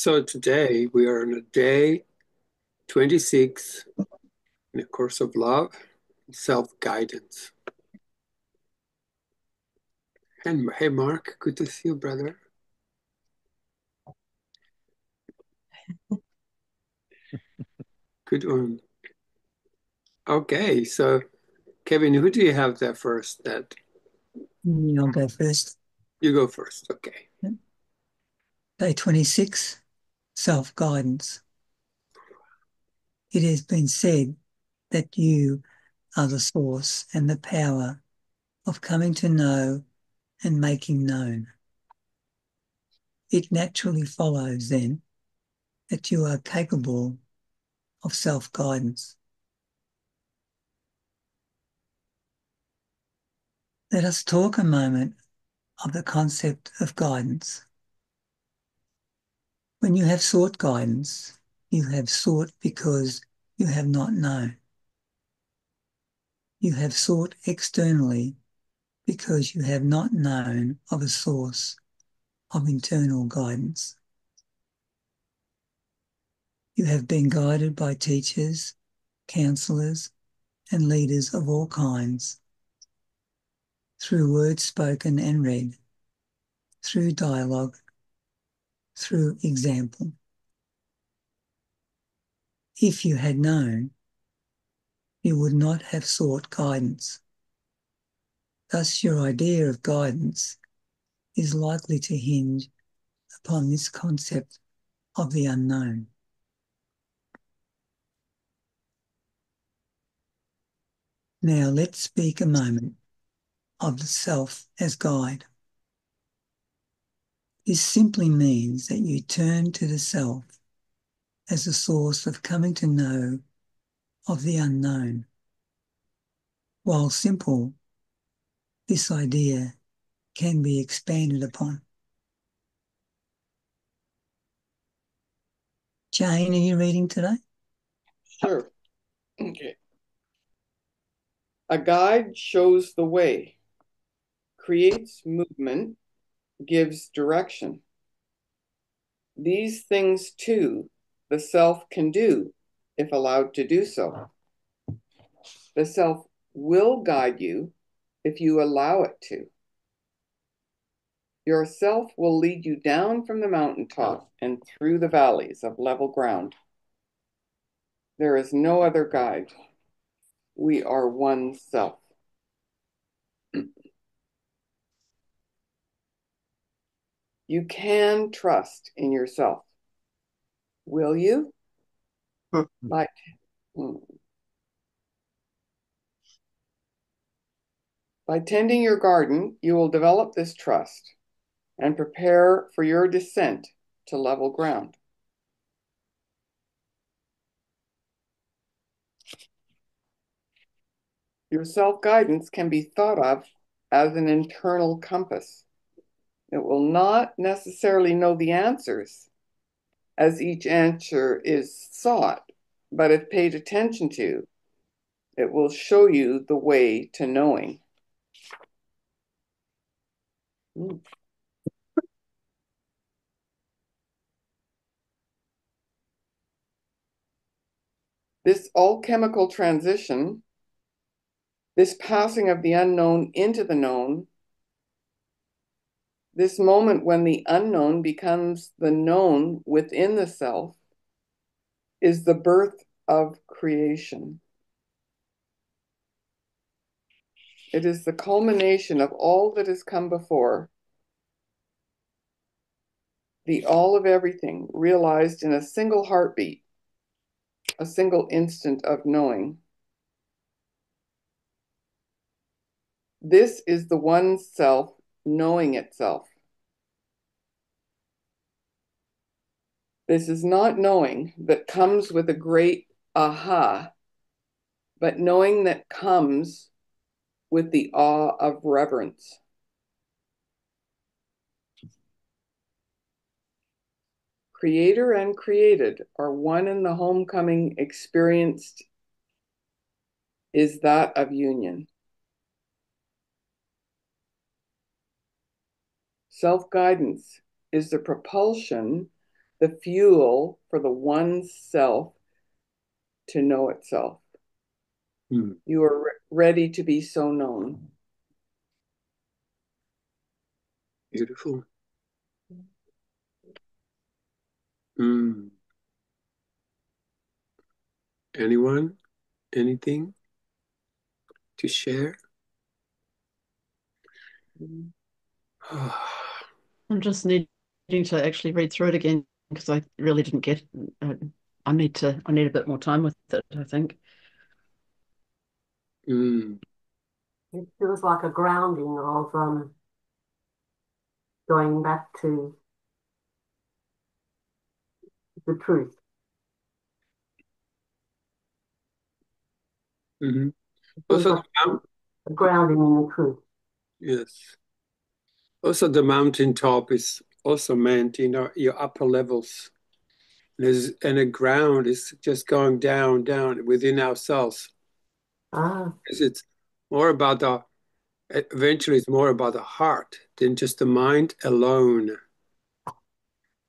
So today we are on a day 26 in a course of love, self-guidance. And hey, Mark, good to see you, brother. Good one. Okay, so Kevin, who do you have there first? That I'll go first. you go first. Okay. Day 26, self-guidance. It has been said that you are the source and the power of coming to know and making known. It naturally follows then that you are capable of self-guidance. Let us talk a moment of the concept of guidance. When you have sought guidance, you have sought because you have not known. You have sought externally because you have not known of a source of internal guidance. You have been guided by teachers, counselors, and leaders of all kinds, through words spoken and read, through dialogue, through example. If you had known, you would not have sought guidance. Thus, your idea of guidance is likely to hinge upon this concept of the unknown. Now let's speak a moment of the self as guide. This simply means that you turn to the self as a source of coming to know of the unknown. While simple, this idea can be expanded upon. Jane, are you reading today? Sure. Okay. A guide shows the way, creates movement, gives direction. These things, too, the self can do if allowed to do so. The self will guide you if you allow it to. Your self will lead you down from the mountaintop and through the valleys of level ground. There is no other guide. We are one self. You can trust in yourself. Will you? By, by tending your garden, you will develop this trust and prepare for your descent to level ground. Your self-guidance can be thought of as an internal compass. It will not necessarily know the answers as each answer is sought, but if paid attention to, it will show you the way to knowing. This alchemical transition, this passing of the unknown into the known, this moment when the unknown becomes the known within the self, is the birth of creation. It is the culmination of all that has come before, the all of everything realized in a single heartbeat, a single instant of knowing. This is the one self knowing itself. This is not knowing that comes with a great aha, but knowing that comes with the awe of reverence. Creator and created are one, and the homecoming experienced is that of union. Self-guidance is the propulsion the fuel for the one self to know itself. You are ready to be so known. Beautiful. Anyone? Anything to share? I'm just needing to actually read through it again because I really didn't get it. I need a bit more time with it, I think. It feels like a grounding of going back to the truth. Also, a grounding in the truth. Yes. Also, the mountaintop is also meant, your upper levels. And the ground is just going down, down within ourselves. Because it's more about eventually it's more about the heart than just the mind alone.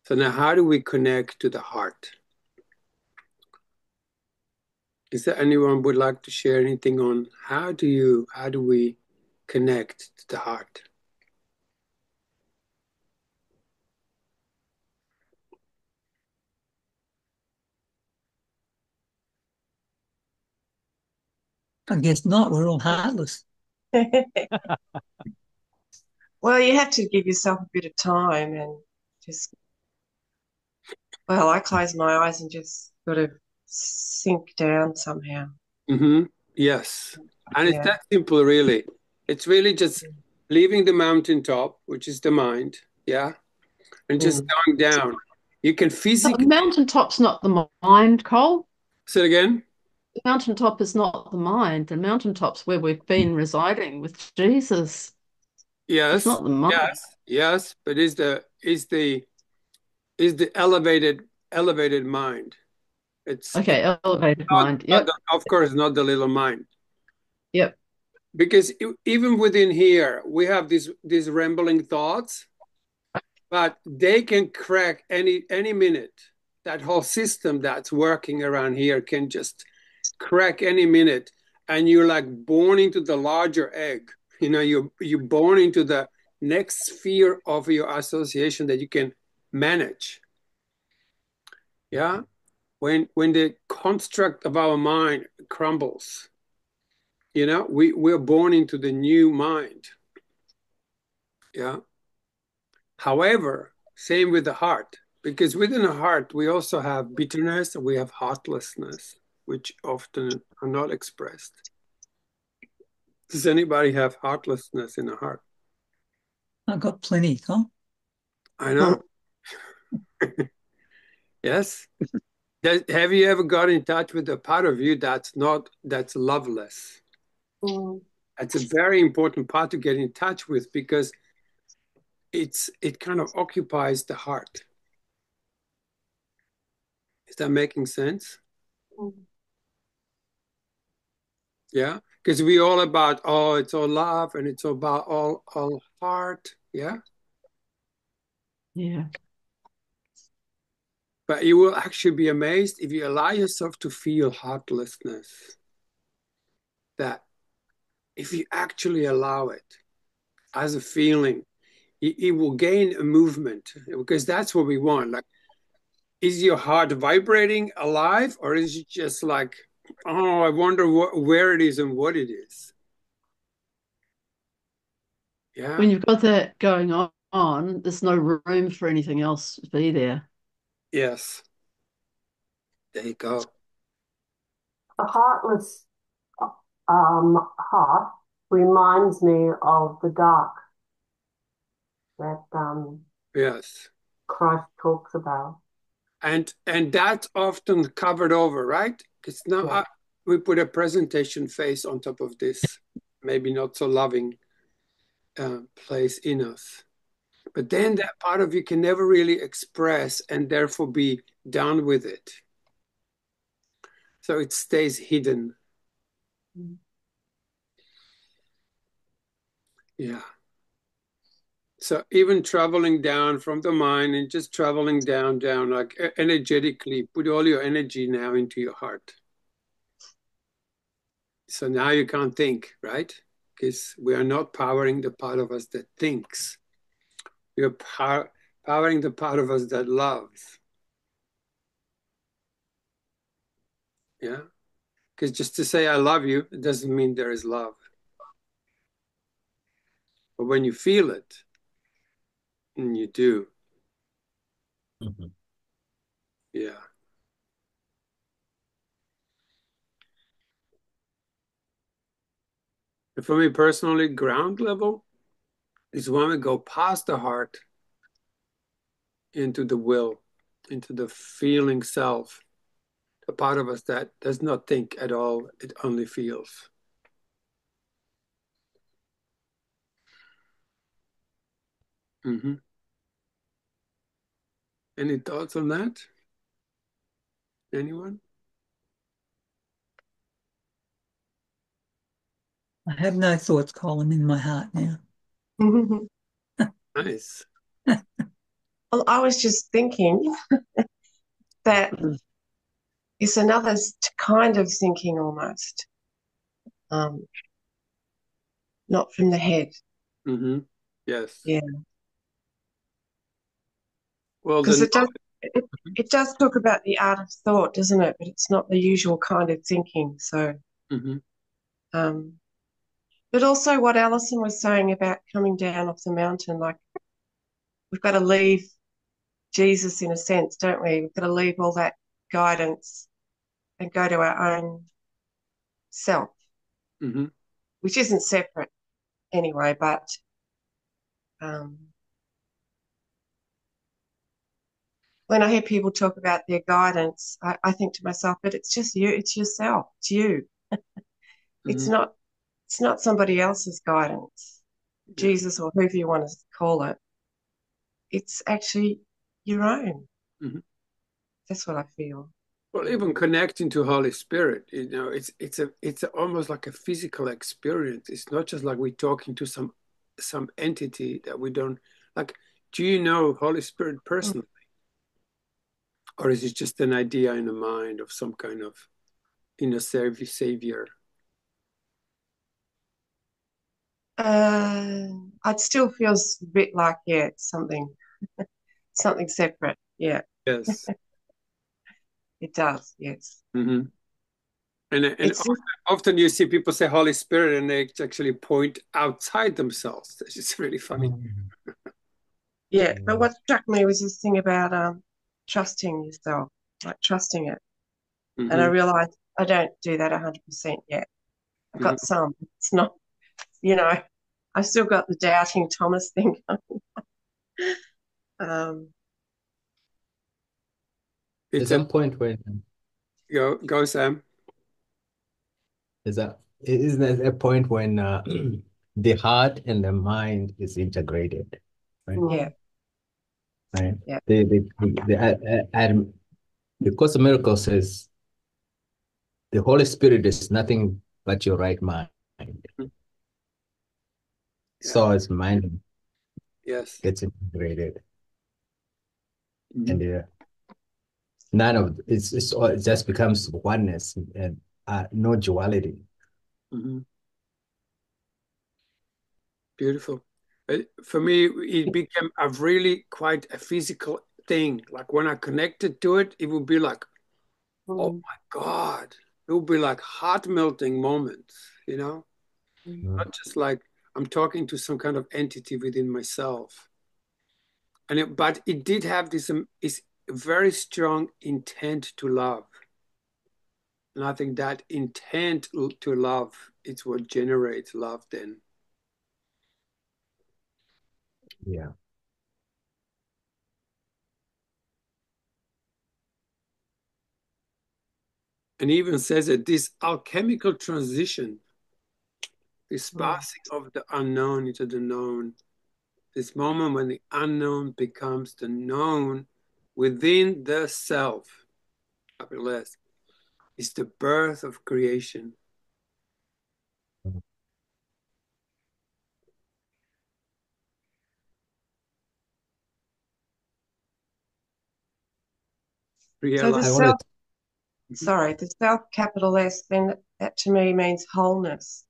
So now how do we connect to the heart? Is there anyone would like to share anything on how do we connect to the heart? I guess not. We're all heartless. Well, you have to give yourself a bit of time and just, well, I close my eyes and just sort of sink down somehow. Yes. And it's that simple, really. It's really just leaving the mountaintop, which is the mind, and just going down. You can physically... The mountaintop's not the mind, Cole. Say it again? The mountaintop is not the mind. The mountaintop's where we've been residing with Jesus. Yes. It's not the mind. Yes. But is the elevated mind. It's okay, elevated mind. Yep. Of course, not the little mind. Yep. Because even within here, we have these rambling thoughts, but they can crack any minute. That whole system that's working around here can just crack any minute, and you're like born into the larger egg. You're born into the next sphere of your association that you can manage. Yeah. When the construct of our mind crumbles, we're born into the new mind. Yeah. However, same with the heart, because within the heart, we also have bitterness and we have heartlessness, which often are not expressed. Does anybody have heartlessness in the heart? I've got plenty, Tom. I know. Yes. Have you ever got in touch with a part of you that's loveless? That's a very important part to get in touch with, because it kind of occupies the heart. Is that making sense? Yeah, because we all about, it's all love and it's all about all heart. Yeah. But you will actually be amazed if you allow yourself to feel heartlessness. That if you actually allow it as a feeling, it will gain a movement, because that's what we want. Like, is your heart vibrating alive, or is it just like, oh, I wonder where it is and what it is? Yeah. When you've got that going on, there's no room for anything else to be there. Yes. There you go. A heartless heart reminds me of the dark that yes, Christ talks about. And that's often covered over, right? Because now we put a presentation face on top of this, maybe not so loving place in us. But then that part of you can never really express and therefore be done with it. So it stays hidden. Yeah. So even traveling down from the mind and just traveling down, like energetically, put all your energy now into your heart. So now you can't think, right? Because we are not powering the part of us that thinks. We are powering the part of us that loves. Yeah. Because just to say I love you, it doesn't mean there is love. But when you feel it, and you do, yeah. And for me personally, ground level is when we go past the heart into the will, into the feeling self, the part of us that does not think at all, it only feels. Mm-hmm. Any thoughts on that? Anyone? I have no thoughts, Colin, in my heart now. Nice. Well, I was just thinking that it's another kind of thinking almost, not from the head. Mm-hmm. Yes. Yeah, Well, because then, it does talk about the art of thought, doesn't it? But it's not the usual kind of thinking. So, mm-hmm. but also what Alison was saying about coming down off the mountain, like we've got to leave Jesus in a sense, don't we? We've got to leave all that guidance and go to our own self, Mm-hmm. which isn't separate anyway, but um, when I hear people talk about their guidance, I think to myself, but it's just you, it's yourself, it's you. It's Mm-hmm. not it's not somebody else's guidance, Yeah. Jesus or whoever you want to call it. It's actually your own. Mm-hmm. That's what I feel. Well, even connecting to Holy Spirit, it's almost like a physical experience. It's not just like we're talking to some entity that we don't like. Do you know Holy Spirit personally, or is it just an idea in the mind of some kind of savior? It still feels a bit like, yeah, it's something separate. Yeah, Yes. it does. Yes. Mm-hmm. And It's just, often you see people say Holy Spirit, and they actually point outside themselves. It's just really funny. yeah. But what struck me was this thing about trusting yourself, like trusting it. And I Mm-hmm. realized I don't do that 100% yet. I've Mm-hmm. got some. It's not, you know, I've still got the doubting Thomas thing. um, It's There's some point when go Sam. there's a isn't there a point when the heart and the mind is integrated, right? yeah, Right. yeah. The Course of Miracles says the Holy Spirit is nothing but your right mind. Yeah. So as mind Yes. gets integrated, Mm-hmm. and none of it's all, it just becomes oneness and no duality. Mm-hmm. Beautiful. For me, it became a really quite a physical thing. Like when I connected to it, it would be like, oh my God. It would be like heart melting moments, you know? Not just like I'm talking to some kind of entity within myself. But it did have this is very strong intent to love. And I think that intent to love is what generates love then. Yeah. And even says that this alchemical transition, this passing of the unknown into the known, this moment when the unknown becomes the known within the self, less, is the birth of creation. So the I realize. wanted the self capital S, then that to me means wholeness.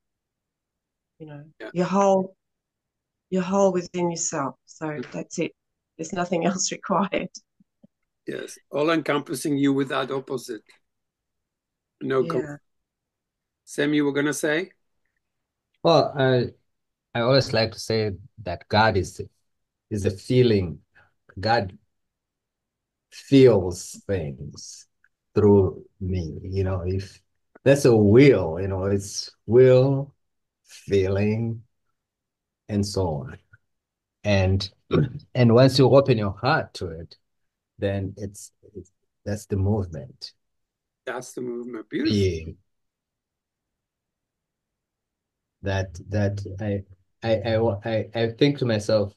Yeah. You're whole within yourself. So that's it. There's nothing else required. Yes, all encompassing you without opposite. No. Yeah. Sam, you were gonna say? well, I always like to say that God is a feeling. God feels things through me. If that's a will, it's will, feeling, and so on. And and once you open your heart to it, then it's that's the movement. That's the movement. Beautiful. Being that I think to myself,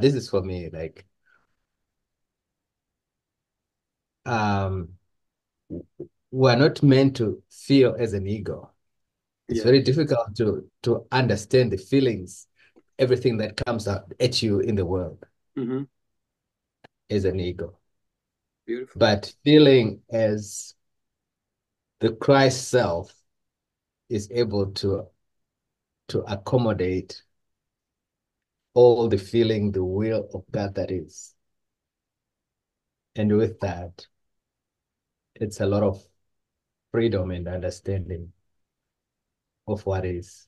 this is for me, like um we're not meant to feel as an ego. It's Yeah. very difficult to understand the feelings, everything that comes out at you in the world Hmm. is an ego. Beautiful. But feeling as the Christ self is able to accommodate all the feeling, the will of God that is. And with that, it's a lot of freedom and understanding of what is.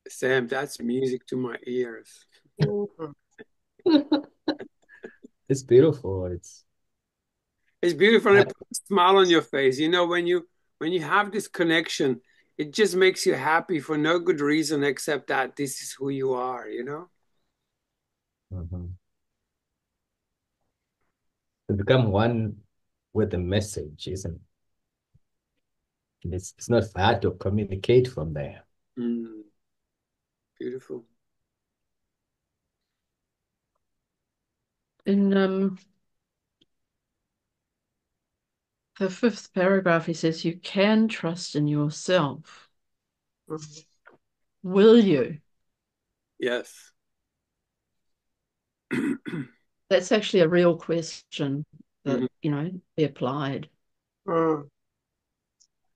Sam, that's music to my ears. Mhm. It's beautiful. It's beautiful and I, it puts a smile on your face. When you have this connection, it just makes you happy for no good reason except that this is who you are. Mhm. To become one with the message, isn't it? And it's not hard to communicate from there. Mm, beautiful. In the fifth paragraph, he says, you can trust in yourself. Mhm. Will you? Yes. That's actually a real question that, Mhm. be applied. Mm.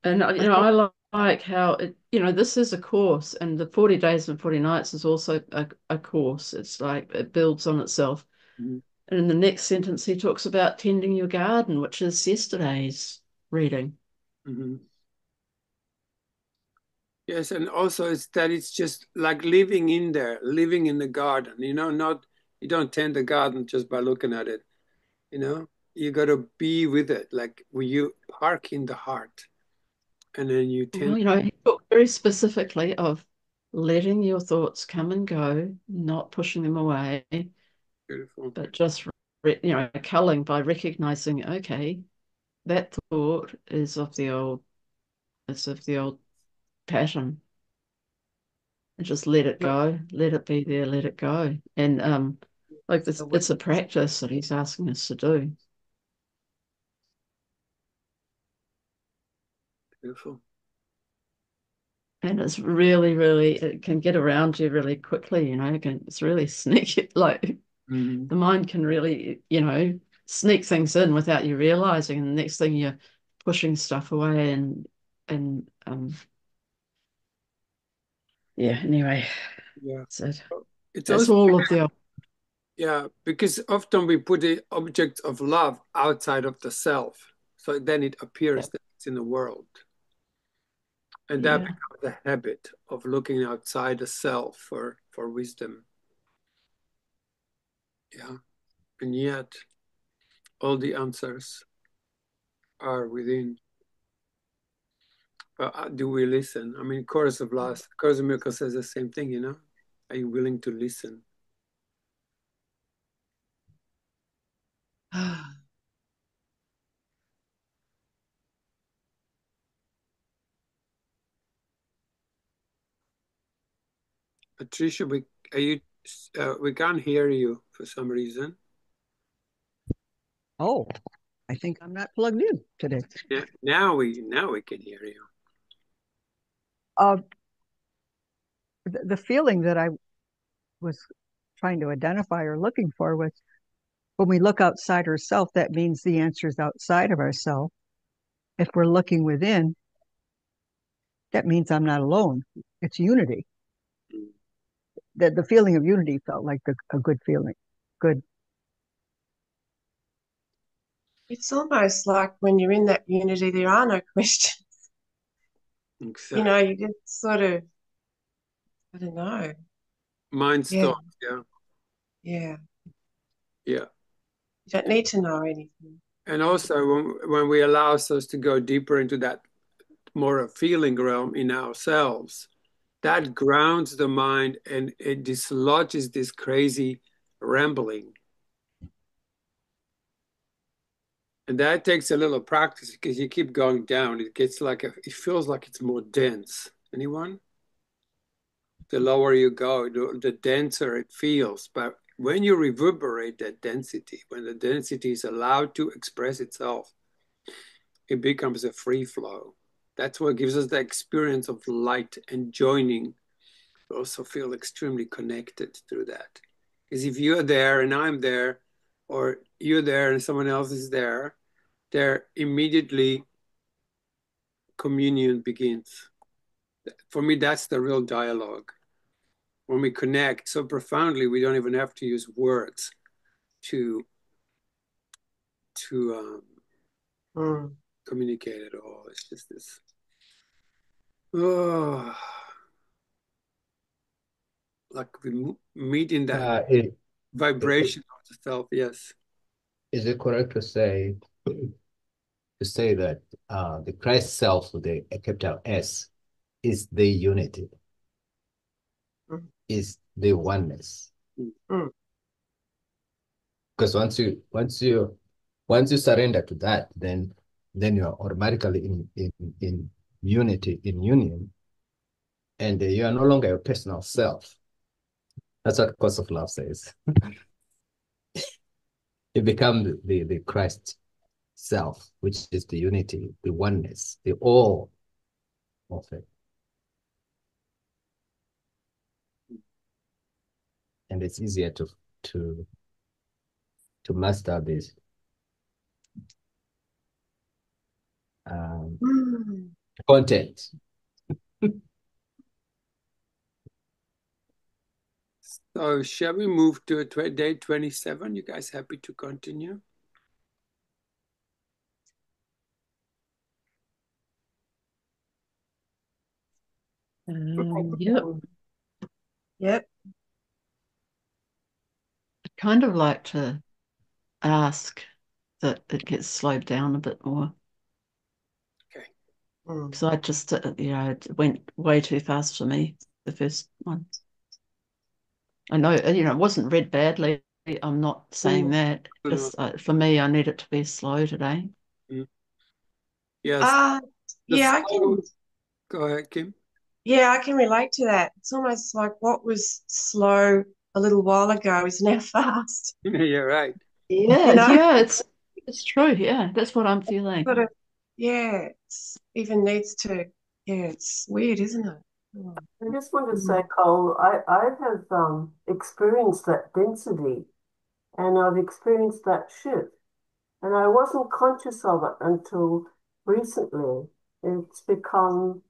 And, I think, I like how this is a course, and the 40 Days and 40 Nights is also a course. It's like it builds on itself. Mhm. And in the next sentence, he talks about tending your garden, which is yesterday's reading. Mhm. Yes, and also it's just like living in there, living in the garden, not you don't tend the garden just by looking at it, you know. You got to be with it, like when you park in the heart and then you tend. Well, he talked very specifically of letting your thoughts come and go, not pushing them away, Beautiful. but just, culling by recognizing, okay, that thought is of the old pattern. And just let it go, let it be there, let it go. And like this, it's a practice that he's asking us to do. Beautiful. And it's really, really, it can get around you really quickly, it's really sneaky. Like Mhm. the mind can really, sneak things in without you realizing. And the next thing you're pushing stuff away and yeah, anyway, Yeah. that's it. It's That's also, all of the yeah, because often we put the object of love outside of the self, so then it appears that it's in the world. And that yeah. becomes a habit of looking outside the self for wisdom. Yeah. And yet all the answers are within. But do we listen? I mean, Chorus of Miracles says the same thing. Are you willing to listen? Patricia, we can't hear you for some reason. Oh, I think I'm not plugged in today. Yeah, now we can hear you. Uh, the feeling that I was trying to identify or looking for was when we look outside ourselves, that means the answer is outside of ourselves. If we're looking within, that means I'm not alone. It's unity. The feeling of unity felt like a good feeling. Good. It's almost like when you're in that unity, there are no questions. Exactly. You know, you just sort of, I don't know. Mind Yeah. stop. Yeah. Yeah. Yeah. You don't need to know anything. And also when we allow ourselves to go deeper into that more a feeling realm in ourselves, that grounds the mind and it dislodges this crazy rambling. And that takes a little practice because you keep going down. It gets like it feels like it's more dense. Anyone? The lower you go, the denser it feels. But when you reverberate that density, when the density is allowed to express itself, it becomes a free flow. That's what gives us the experience of light and joining. We also feel extremely connected through that. Because if you're there and I'm there, or you're there and someone else is there immediately communion begins. For me, that's the real dialogue. When we connect so profoundly, we don't even have to use words to communicate at all. It's just this. Oh, like we meet in that vibration of the self. Yes. Is it correct to say that the Christ self with a capital S is the unity, is the oneness? Because once you surrender to that, then you're automatically in unity, in union, and you are no longer your personal self. That's what Course of Love says. You become the Christ self, which is the unity, the oneness, the all of it. And it's easier to master this content. So shall we move to day 27? You guys happy to continue? Yep. Yep. I'd kind of like to ask that it gets slowed down a bit more. Okay. Because I just, it went way too fast for me, the first one. I know, it wasn't read badly. I'm not saying that. Just for me, I need it to be slow today. Yes. Yeah, I can. Go ahead, Kim. Yeah, I can relate to that. It's almost like what was slow a little while ago is now fast. You're right. Yeah, yeah, it's true. Yeah, that's what I'm feeling. Sort of, yeah, it's even needs to. Yeah, it's weird, isn't it? I just want to say, Cole, I have experienced that density and I've experienced that shift. And I wasn't conscious of it until recently. It's become,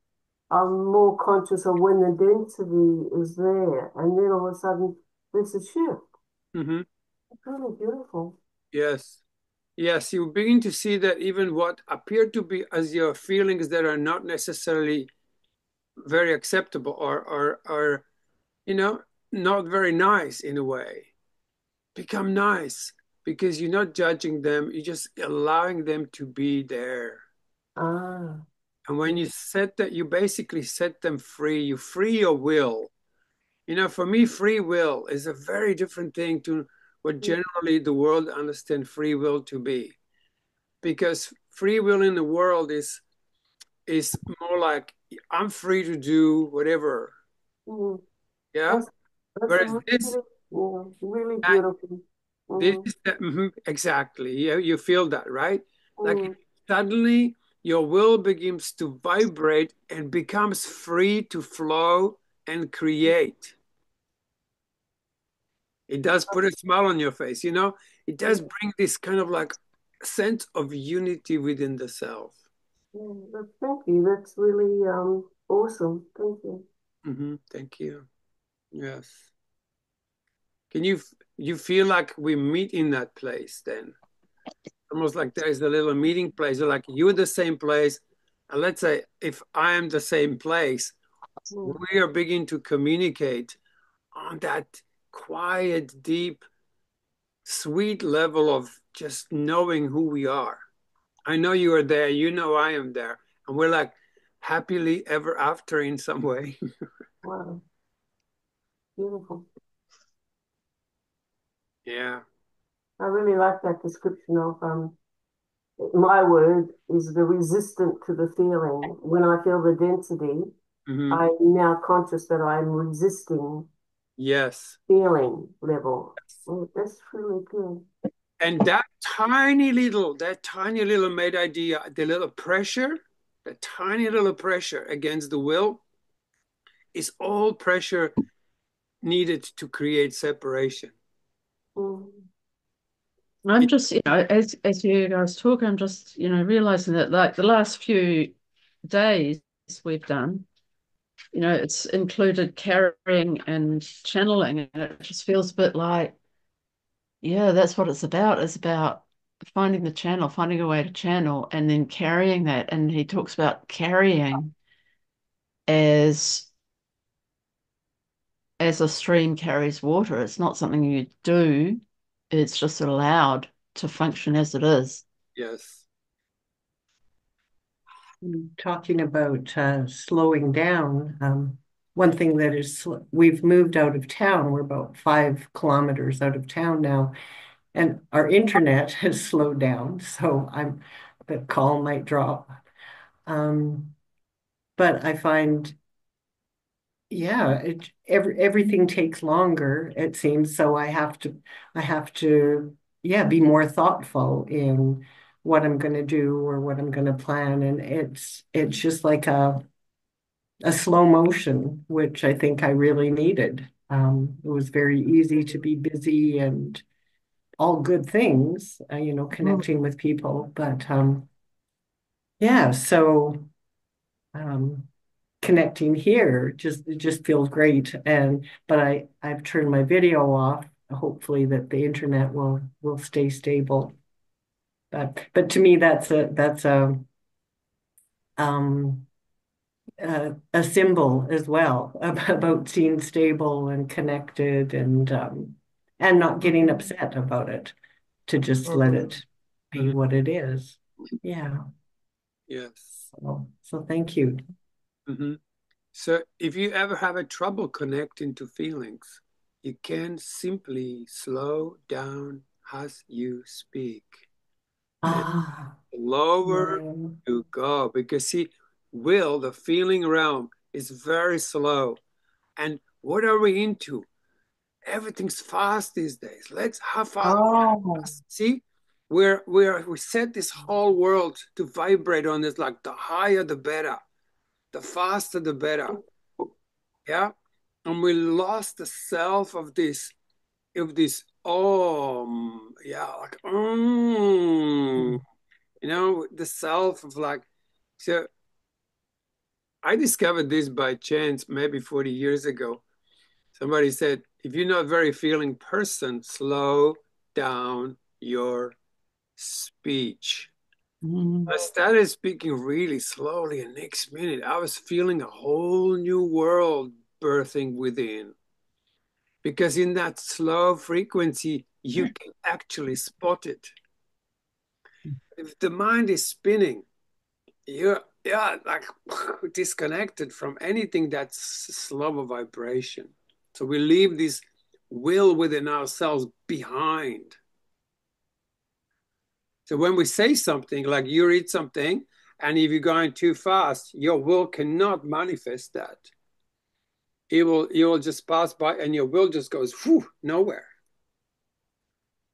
I'm more conscious of when the density is there. And then all of a sudden, there's a shift. Mm-hmm. It's really beautiful. Yes. Yes, you begin to see that even what appear to be as your feelings that are not necessarily very acceptable or not very nice in a way, become nice because you're not judging them, you're just allowing them to be there. Ah. And when you set that, you basically set them free, you free your will. For me, free will is a very different thing to what generally the world understands free will to be. Because free will in the world is more like I'm free to do whatever. Yeah. Whereas this, really beautiful. this is exactly. Yeah, you feel that, right? Like suddenly your will begins to vibrate and becomes free to flow and create. It does put a smile on your face, you know? It does bring this kind of like sense of unity within the self. Thank you. That's really awesome. Thank you. Thank you. Yes. Can you feel like we meet in that place then? Almost like there is a little meeting place. Like you're the same place. And let's say if I am the same place, we are beginning to communicate on that quiet, deep, sweet level of just knowing who we are. I know you are there, you know I am there. And we're like happily ever after in some way. Wow. Beautiful. Yeah. I really like that description of my word is the resistant to the feeling. When I feel the density, I'm now conscious that I'm resisting Yes. feeling level. Oh, that's really good. And that tiny little made idea, the little pressure, the tiny little pressure against the will is all pressure needed to create separation. I'm just, as you guys talk, I'm just, realizing that like the last few days we've done, it's included carrying and channeling, and it just feels a bit like, yeah, that's what it's about. It's about finding the channel, finding a way to channel, and then carrying that. And he talks about carrying as a stream carries water. It's not something you do, it's just allowed to function as it is. Yes. Talking about slowing down, one thing that is, we've moved out of town. We're about 5 kilometers out of town now, and our internet has slowed down. So the call might drop. But I find, yeah, everything takes longer, it seems. So I have to, yeah, be more thoughtful in what I'm going to do or what I'm going to plan. And it's just like a slow motion, which I think I really needed. It was very easy to be busy and all good things, connecting with people. But yeah, so connecting here it just feels great. But I've turned my video off, hopefully that the internet will stay stable. But to me that's a symbol as well about being stable and connected and not getting upset about it, to just let it be what it is. Yeah. Yes. So thank you. So if you ever have a trouble connecting to feelings, you can simply slow down as you speak. Slower you go, because see, the feeling realm is very slow. And what are we into? Everything's fast these days. Let's have fast. See, we set this whole world to vibrate on this, like the higher the better, the faster the better. Yeah. And we lost the self of this, yeah, like the self of like. So I discovered this by chance maybe 40 years ago. Somebody said, if you're not a very feeling person, slow down your speech. I started speaking really slowly, and next minute I was feeling a whole new world birthing within. Because in that slow frequency, you can actually spot it. If the mind is spinning, you're like disconnected from anything that's slow vibration. So we leave this will within ourselves behind. So when we say something, like you read something, and if you're going too fast, your will cannot manifest that. You will just pass by, and your will just goes nowhere.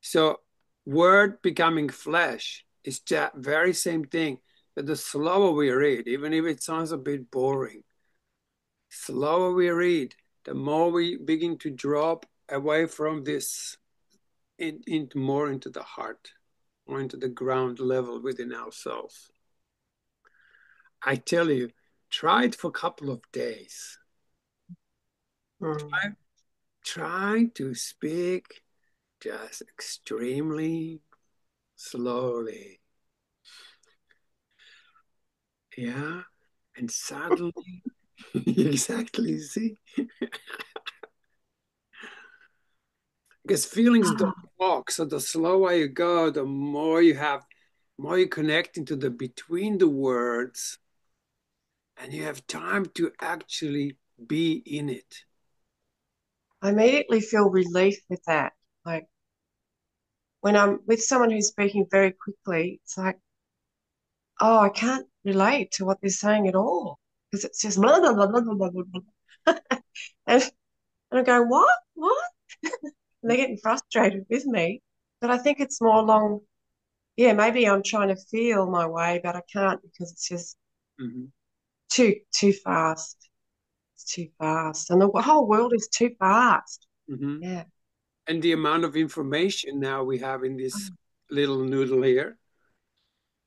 So word becoming flesh is that very same thing. That the slower we read, even if it sounds a bit boring, slower we read, the more we begin to drop away from this, into more into the heart, or into the ground level within ourselves. I tell you, try it for a couple of days. Try to speak just extremely slowly. Yeah. And suddenly, exactly, see? Because feelings don't walk. So the slower you go, the more you connect into the between the words, and you have time to actually be in it. I immediately feel relief with that. Like when I'm with someone who's speaking very quickly, it's like, oh, I can't relate to what they're saying at all because it's just blah, blah, blah, blah, blah, blah, blah. and, and I'm going, what? What? And they're getting frustrated with me. But I think it's more along, yeah, maybe I'm trying to feel my way, but I can't because it's just too fast. It's too fast. And the whole world is too fast. Yeah. And the amount of information now we have in this little noodle here.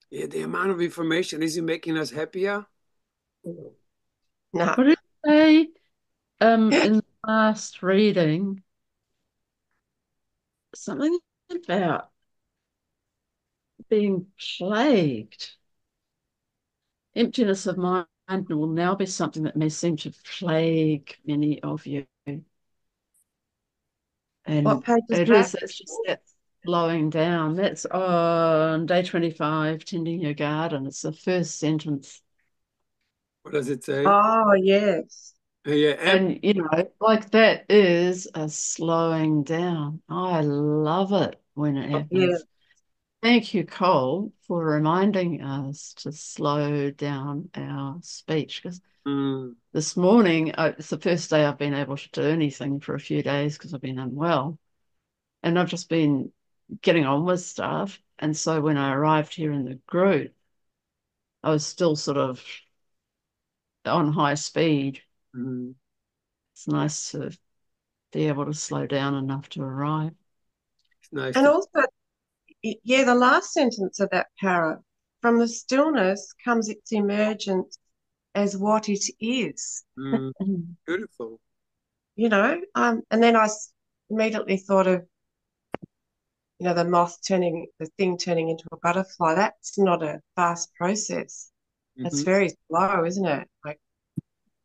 Yeah, the amount of information, is it making us happier? No. What did you say in the last reading? Something about being plagued. Emptiness of mind will now be something that may seem to plague many of you. And what page is it that? is, it's just that slowing down. That's on day 25, tending your garden. It's the first sentence. What does it say? Oh, yes. Yeah, and you know, like that is a slowing down. I love it when it happens. Yeah. Thank you, Cole, for reminding us to slow down our speech. Because this morning, it's the first day I've been able to do anything for a few days because I've been unwell. And I've just been getting on with stuff. And so when I arrived here in the group, I was still sort of on high speed. It's nice to be able to slow down enough to arrive. It's nice. And also, yeah, the last sentence of that para, from the stillness comes its emergence as what it is. Beautiful. You know, and then I immediately thought of, you know, the thing turning into a butterfly. That's not a fast process. That's very slow, isn't it? Like,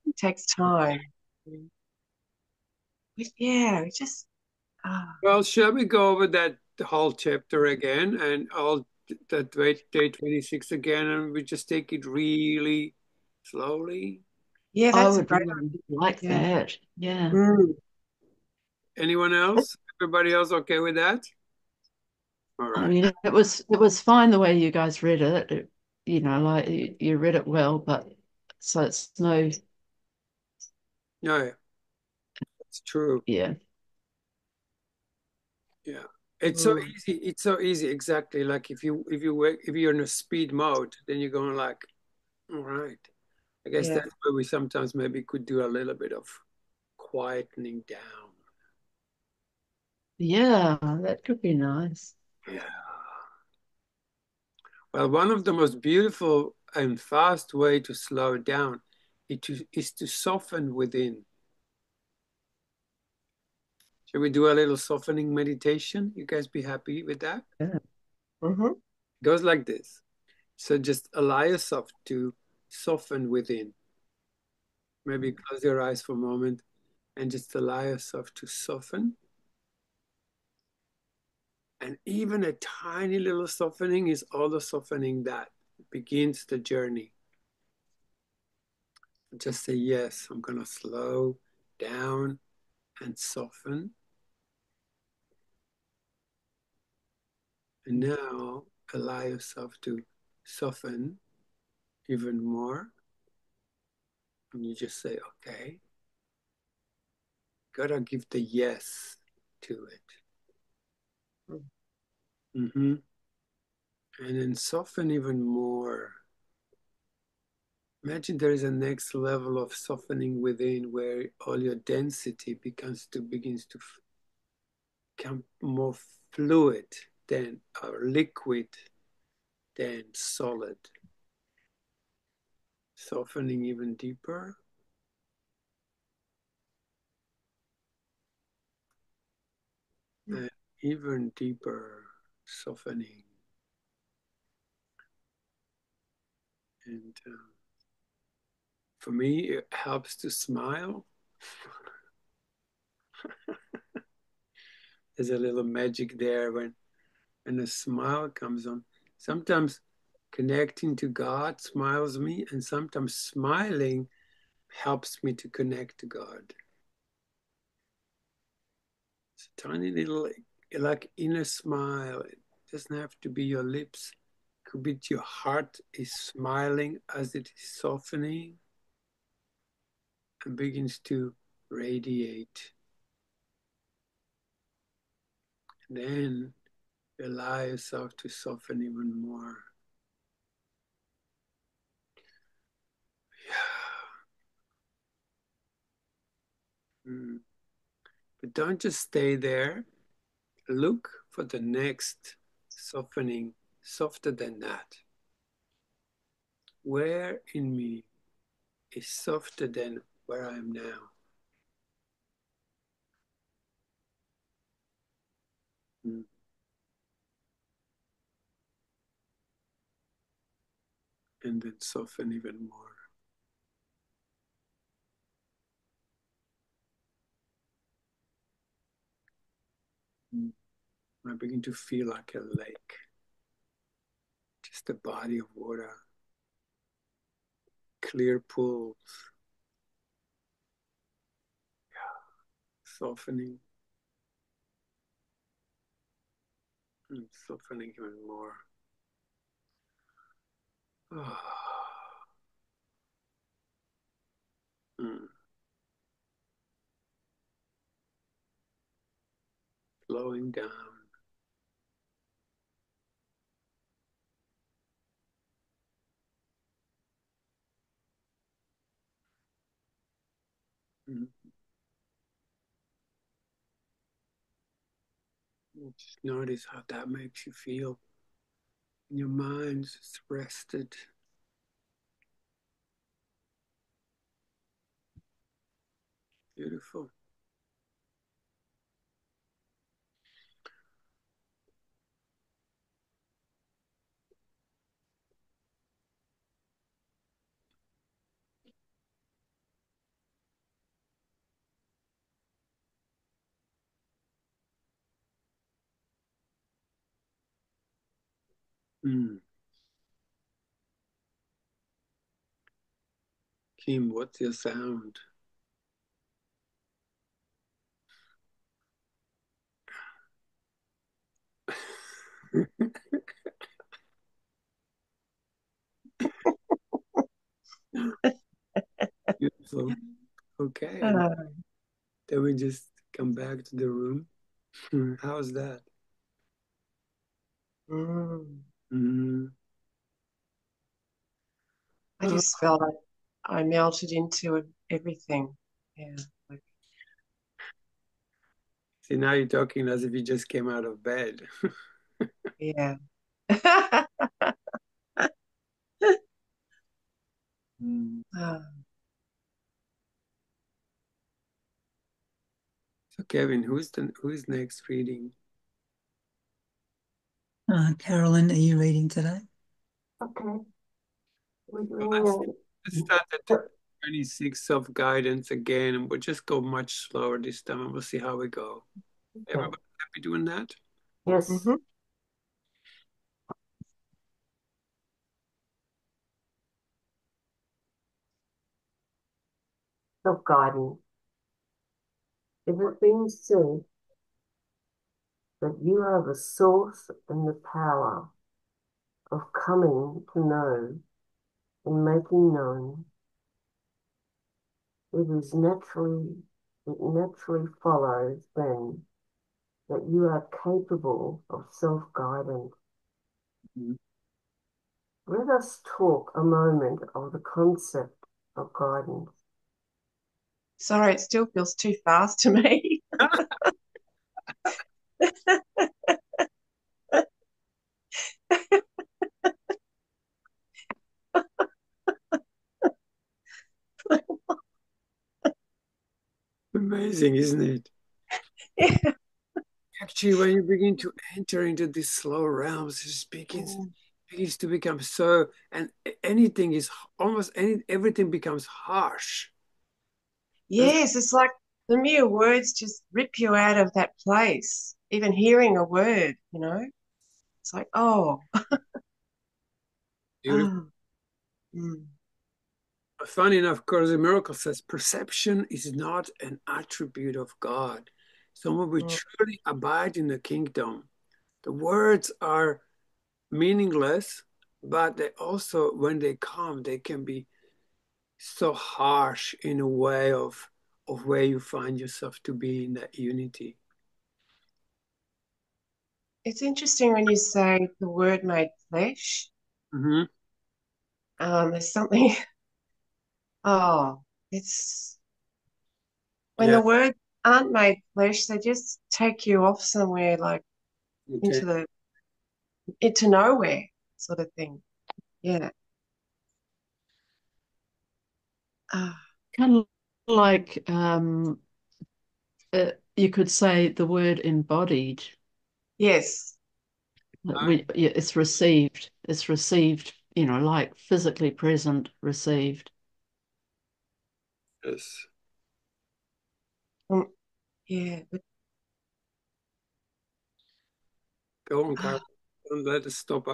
it takes time. Yeah, it just. Well, shall we go over that whole chapter again and all that day 26 again, and we just take it really slowly? Yeah, I that's a would great really idea. like that. Yeah. Anyone else? Everybody else okay with that? All right. I mean, it was fine the way you guys read it. You know, like you read it well, but so it's no. Yeah, it's true. Yeah. Yeah. It's so easy. It's so easy. Exactly. Like if you're in a speed mode, then you're going like, all right. I guess that's where we sometimes maybe could do a little bit of quietening down. Yeah, that could be nice. Yeah. Well, one of the most beautiful and fast way to slow down is to soften within. Shall we do a little softening meditation? You guys be happy with that? Yeah. It goes like this. So just allow yourself to soften within. Maybe close your eyes for a moment and just allow yourself to soften. And even a tiny little softening is all the softening that begins the journey. Just say, yes, I'm going to slow down and soften. And now allow yourself to soften even more. And you just say, okay, gotta give the yes to it. And then soften even more. Imagine there is a next level of softening within where all your density begins to become more fluid than liquid than solid. Softening even deeper. And even deeper softening. And for me, it helps to smile. There's a little magic there when a smile comes on. Sometimes connecting to God smiles me, and sometimes smiling helps me to connect to God. It's a tiny little, like inner smile. It doesn't have to be your lips. It could be your heart is smiling as it is softening and begins to radiate. And then you allow yourself to soften even more. Yeah. But don't just stay there. Look for the next softening, softer than that. Where in me is softer than where I am now? And then soften even more. I begin to feel like a lake, just a body of water, clear pools, softening and softening even more. Oh. Flowing down. Just notice how that makes you feel. Your mind's rested. Beautiful. Kim, what's your sound? Beautiful. Okay. Then we just come back to the room. How's that? I just felt like I melted into everything. Yeah. See, now you're talking as if you just came out of bed. Yeah. So Kevin, who's next reading? Carolyn, are you reading today? Okay. Let's start at 26 self-guidance again, and we'll just go much slower this time, and we'll see how we go. Okay. Everybody happy doing that? Yes. Self-guidance. It has been said that you are the source and the power of coming to know and making known. It naturally follows then that you are capable of self-guidance. Let us talk a moment of the concept of guidance. Sorry, it still feels too fast to me. amazing, isn't it? Yeah. Actually, when you begin to enter into these slow realms, it begins to become so, and anything is everything becomes harsh. Yes, it's like the mere words just rip you out of that place. Even hearing a word, it's like, oh, Beautiful. oh. Mm. Funny enough, Course in Miracles says perception is not an attribute of God. Someone will truly abide in the kingdom. The words are meaningless, but they also, when they come, they can be so harsh in a way of where you find yourself to be in that unity. It's interesting when you say the word made flesh. Mm-hmm. There's something, oh, it's when Yeah. the words aren't made flesh, they just take you off somewhere like Okay. into nowhere sort of thing. Yeah. Ah, Kind of like you could say the word embodied. yes. It's received. It's received, like physically present, received. Yes. Yeah. But, Go on, Carl. Don't let us stop.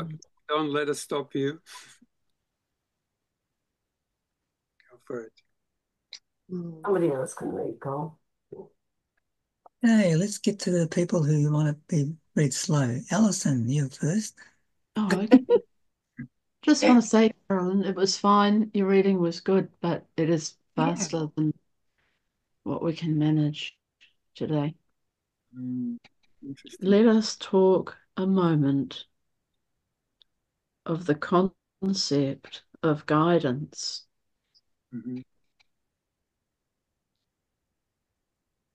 Don't let us stop you. Go for it. Somebody else can read, Cole. Hey, let's get to the people who want to be read slow. Alison, you're first. Oh, okay. Just want to say, Carolyn, it was fine. Your reading was good, but it is yeah. faster than what we can manage today. Interesting. Let us talk a moment of the concept of guidance. Mm-hmm.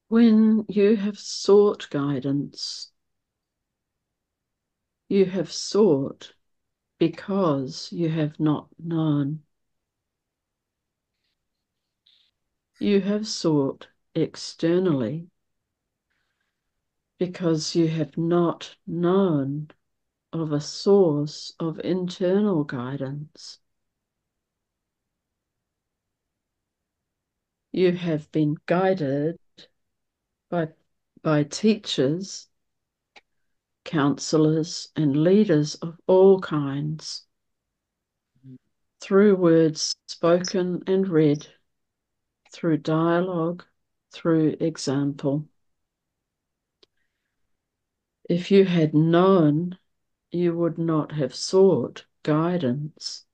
When you have sought guidance, you have sought because you have not known. You have sought externally because you have not known of a source of internal guidance. You have been guided by teachers, counselors, and leaders of all kinds through words spoken and read, through dialogue, through example. If you had known, you would not have sought guidance.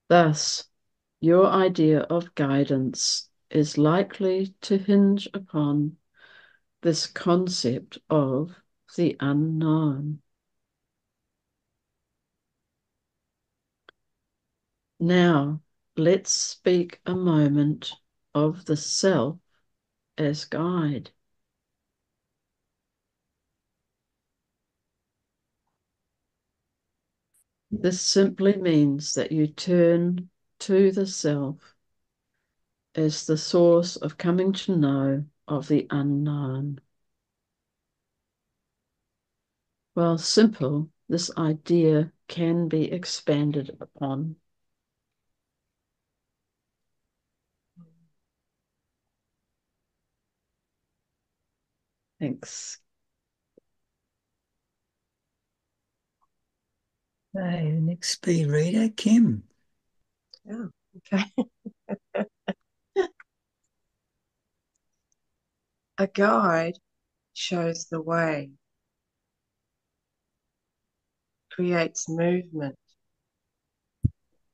Thus, your idea of guidance is likely to hinge upon this concept of the unknown. Now, let's speak a moment of the self as guide. This simply means that you turn to the self as the source of coming to know of the unknown. While simple, this idea can be expanded upon. Thanks. Hey, next speed reader, Kim. Oh, okay. A guide shows the way, creates movement,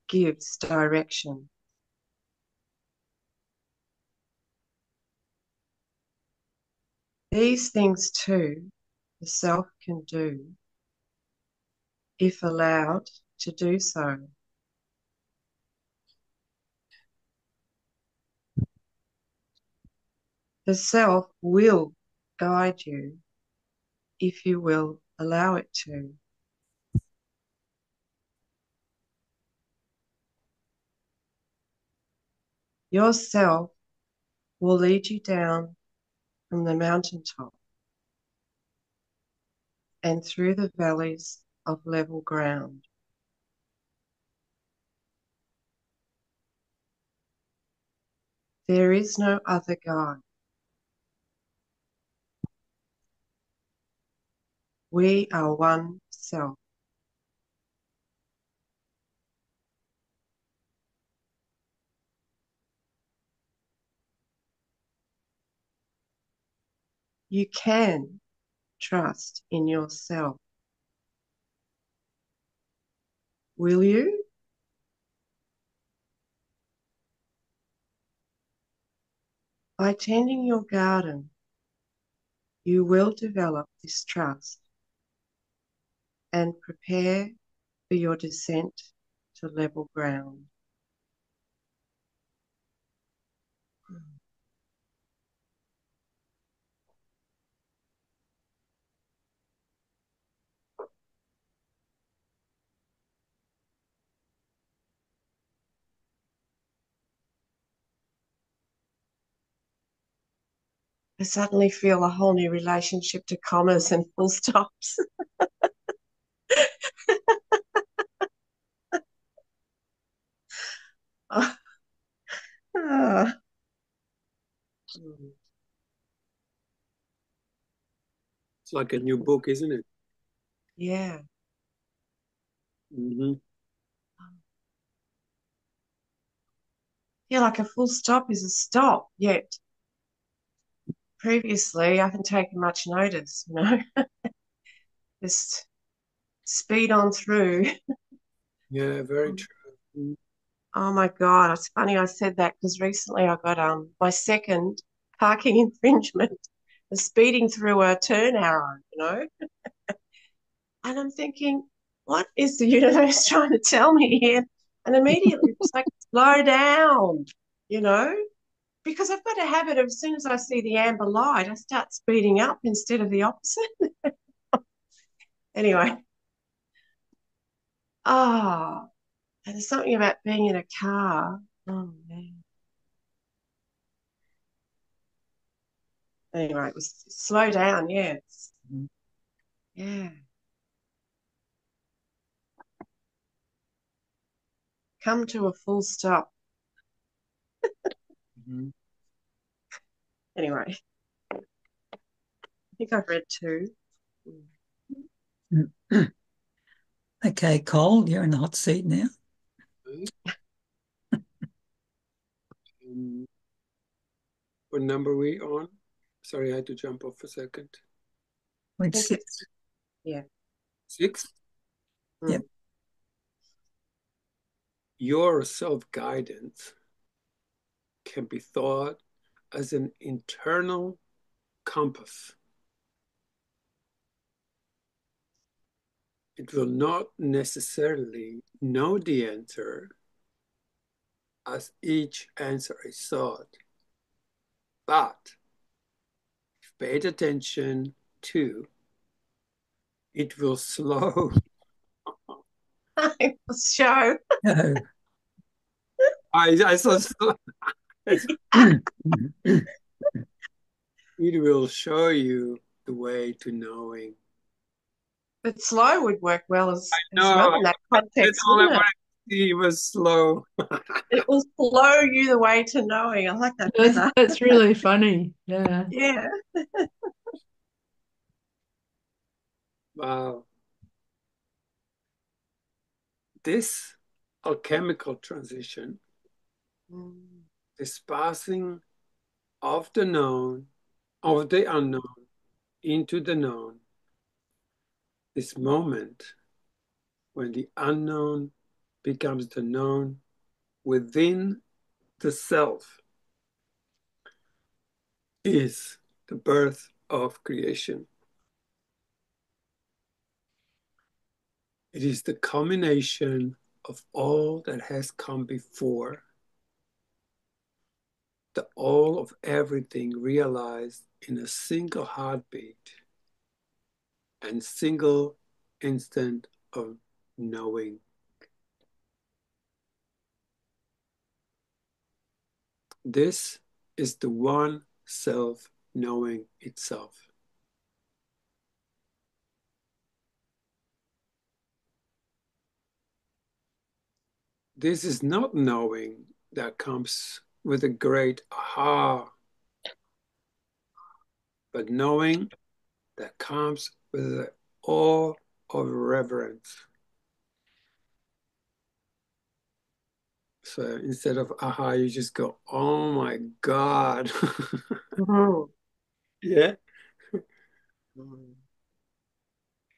gives direction. These things too the self can do if allowed to do so. The self will guide you if you will allow it to. Yourself will lead you down from the mountaintop and through the valleys of level ground. There is no other guide. We are one self. You can trust in yourself. Will you? By tending your garden, you will develop this trust and prepare for your descent to level ground. I suddenly feel a whole new relationship to commas and full stops. Ah. It's like a new book, isn't it? Yeah. Mm-hmm. Yeah, like a full stop is a stop, yet previously I haven't taken much notice, you know. Just speed on through. Yeah, very true. Oh my God, it's funny I said that because recently I got my second parking infringement for speeding through a turn arrow, you know. And I'm thinking, what is the universe trying to tell me here? And immediately it was like, slow down, you know, because I've got a habit of as soon as I see the amber light, I start speeding up instead of the opposite. Anyway, and there's something about being in a car. Oh, man. Anyway, it was slow down, yeah. Yeah. Come to a full stop. Mm-hmm. Anyway, I think I've read two. Okay, Cole, you're in the hot seat now. What number are we on? Sorry, I had to jump off for a second. I think it's, yeah. 6? Yep. Your self-guidance can be thought as an internal compass. It will not necessarily know the answer as each answer is sought, but if paid attention to, it will slow. It will show. No. I saw slow. It will show you the way to knowing. But slow would work well as No, well in that that's context, all I wouldn't it? wanted to see was slow. It will slow you the way to knowing. I like that better. That's really funny. Yeah. Yeah. Wow. This alchemical transition, this passing of the known, of the unknown into the known, this moment when the unknown becomes the known within the self, is the birth of creation. It is the culmination of all that has come before, the all of everything realized in a single heartbeat and single instant of knowing. This is the one self knowing itself. This is not knowing that comes with a great aha, but knowing that comes with the awe of reverence. So instead of aha, you just go, oh my God. Mhm. Yeah.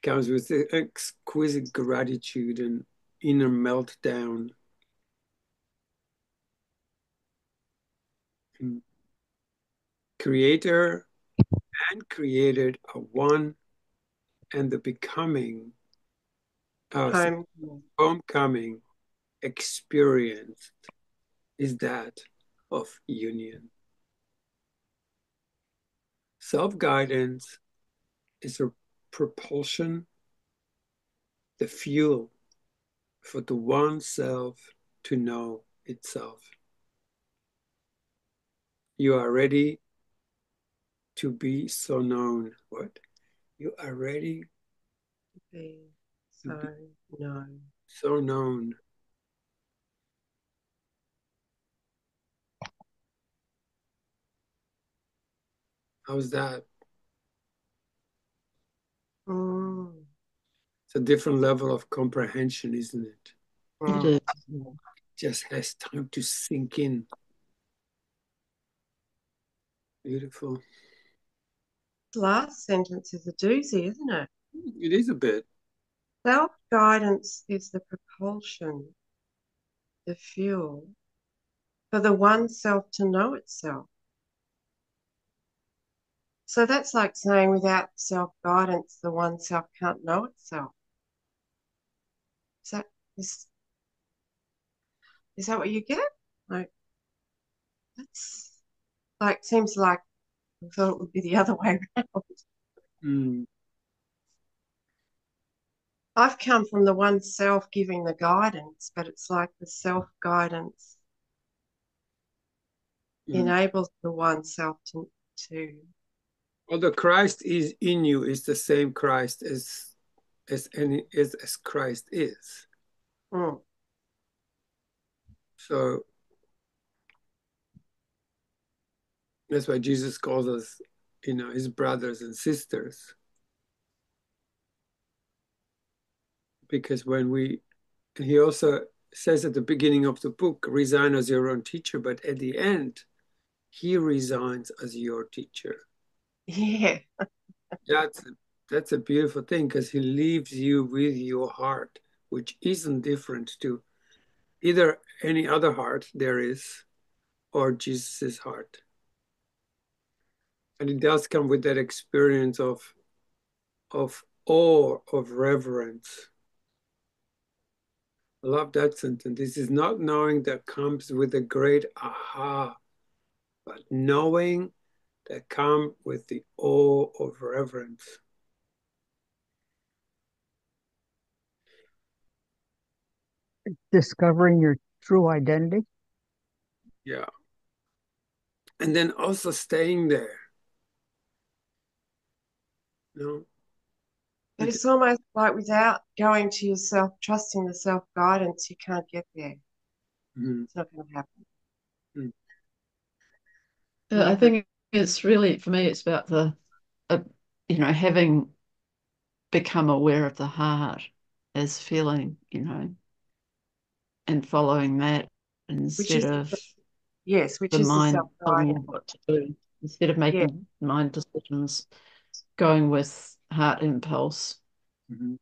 Comes with the exquisite gratitude and inner meltdown. And creator and created are one, and the becoming, homecoming experience is that of union. Self-guidance is a propulsion, the fuel for the one self to know itself. You are ready to be so known. What? You are ready Be to so be known. so known. How's that? Mm. It's a different level of comprehension, isn't it? It Mm. is. It just has time to sink in. Beautiful. Last sentence is a doozy, isn't it? It is a bit. Self-guidance is the propulsion, the fuel for the one self to know itself. So that's like saying without self-guidance, the one self can't know itself. Is that is that what you get? Like that's like seems like I thought it would be the other way around. Mm. I've come from the one self giving the guidance, but it's like the self-guidance enables the one self to Well, the Christ is in you is the same Christ as Christ is. Mm. So that's why Jesus calls us, his brothers and sisters. Because he also says at the beginning of the book, resign as your own teacher, but at the end, he resigns as your teacher. Yeah. That's a beautiful thing because he leaves you with your heart, which isn't different to either any other heart there is or Jesus's heart. And it does come with that experience of awe, of reverence. I love that sentence. This is not knowing that comes with a great aha, but knowing that comes with the awe of reverence. Discovering your true identity. Yeah. And then also staying there. But it's almost like without going to yourself, trusting the self-guidance, you can't get there. Mm-hmm. It's not going to happen. I think it's really, for me, it's about having become aware of the heart as feeling, and following that instead of which the is the mind telling you self-guidance. what to do, instead of making mind decisions, going with heart impulse. Mm-hmm.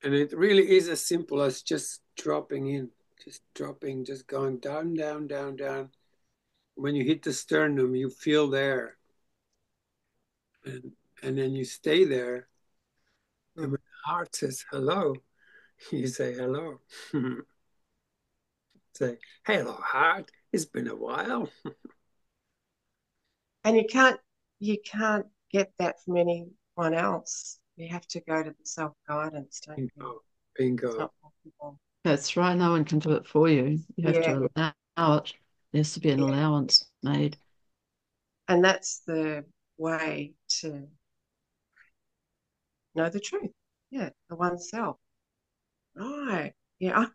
And it really is as simple as just dropping in, just dropping, just going down, down, down, down. When you hit the sternum, you feel there. And then you stay there. And when the heart says hello, you say hello. Say, hello, heart. It's been a while. And you can't get that from anyone else. You have to go to the self-guidance, don't you? Bingo. It's not possible. That's right. No one can do it for you. You have to allow it. There has to be an allowance made. And that's the way to know the truth. Yeah, the oneself. Right. Yeah.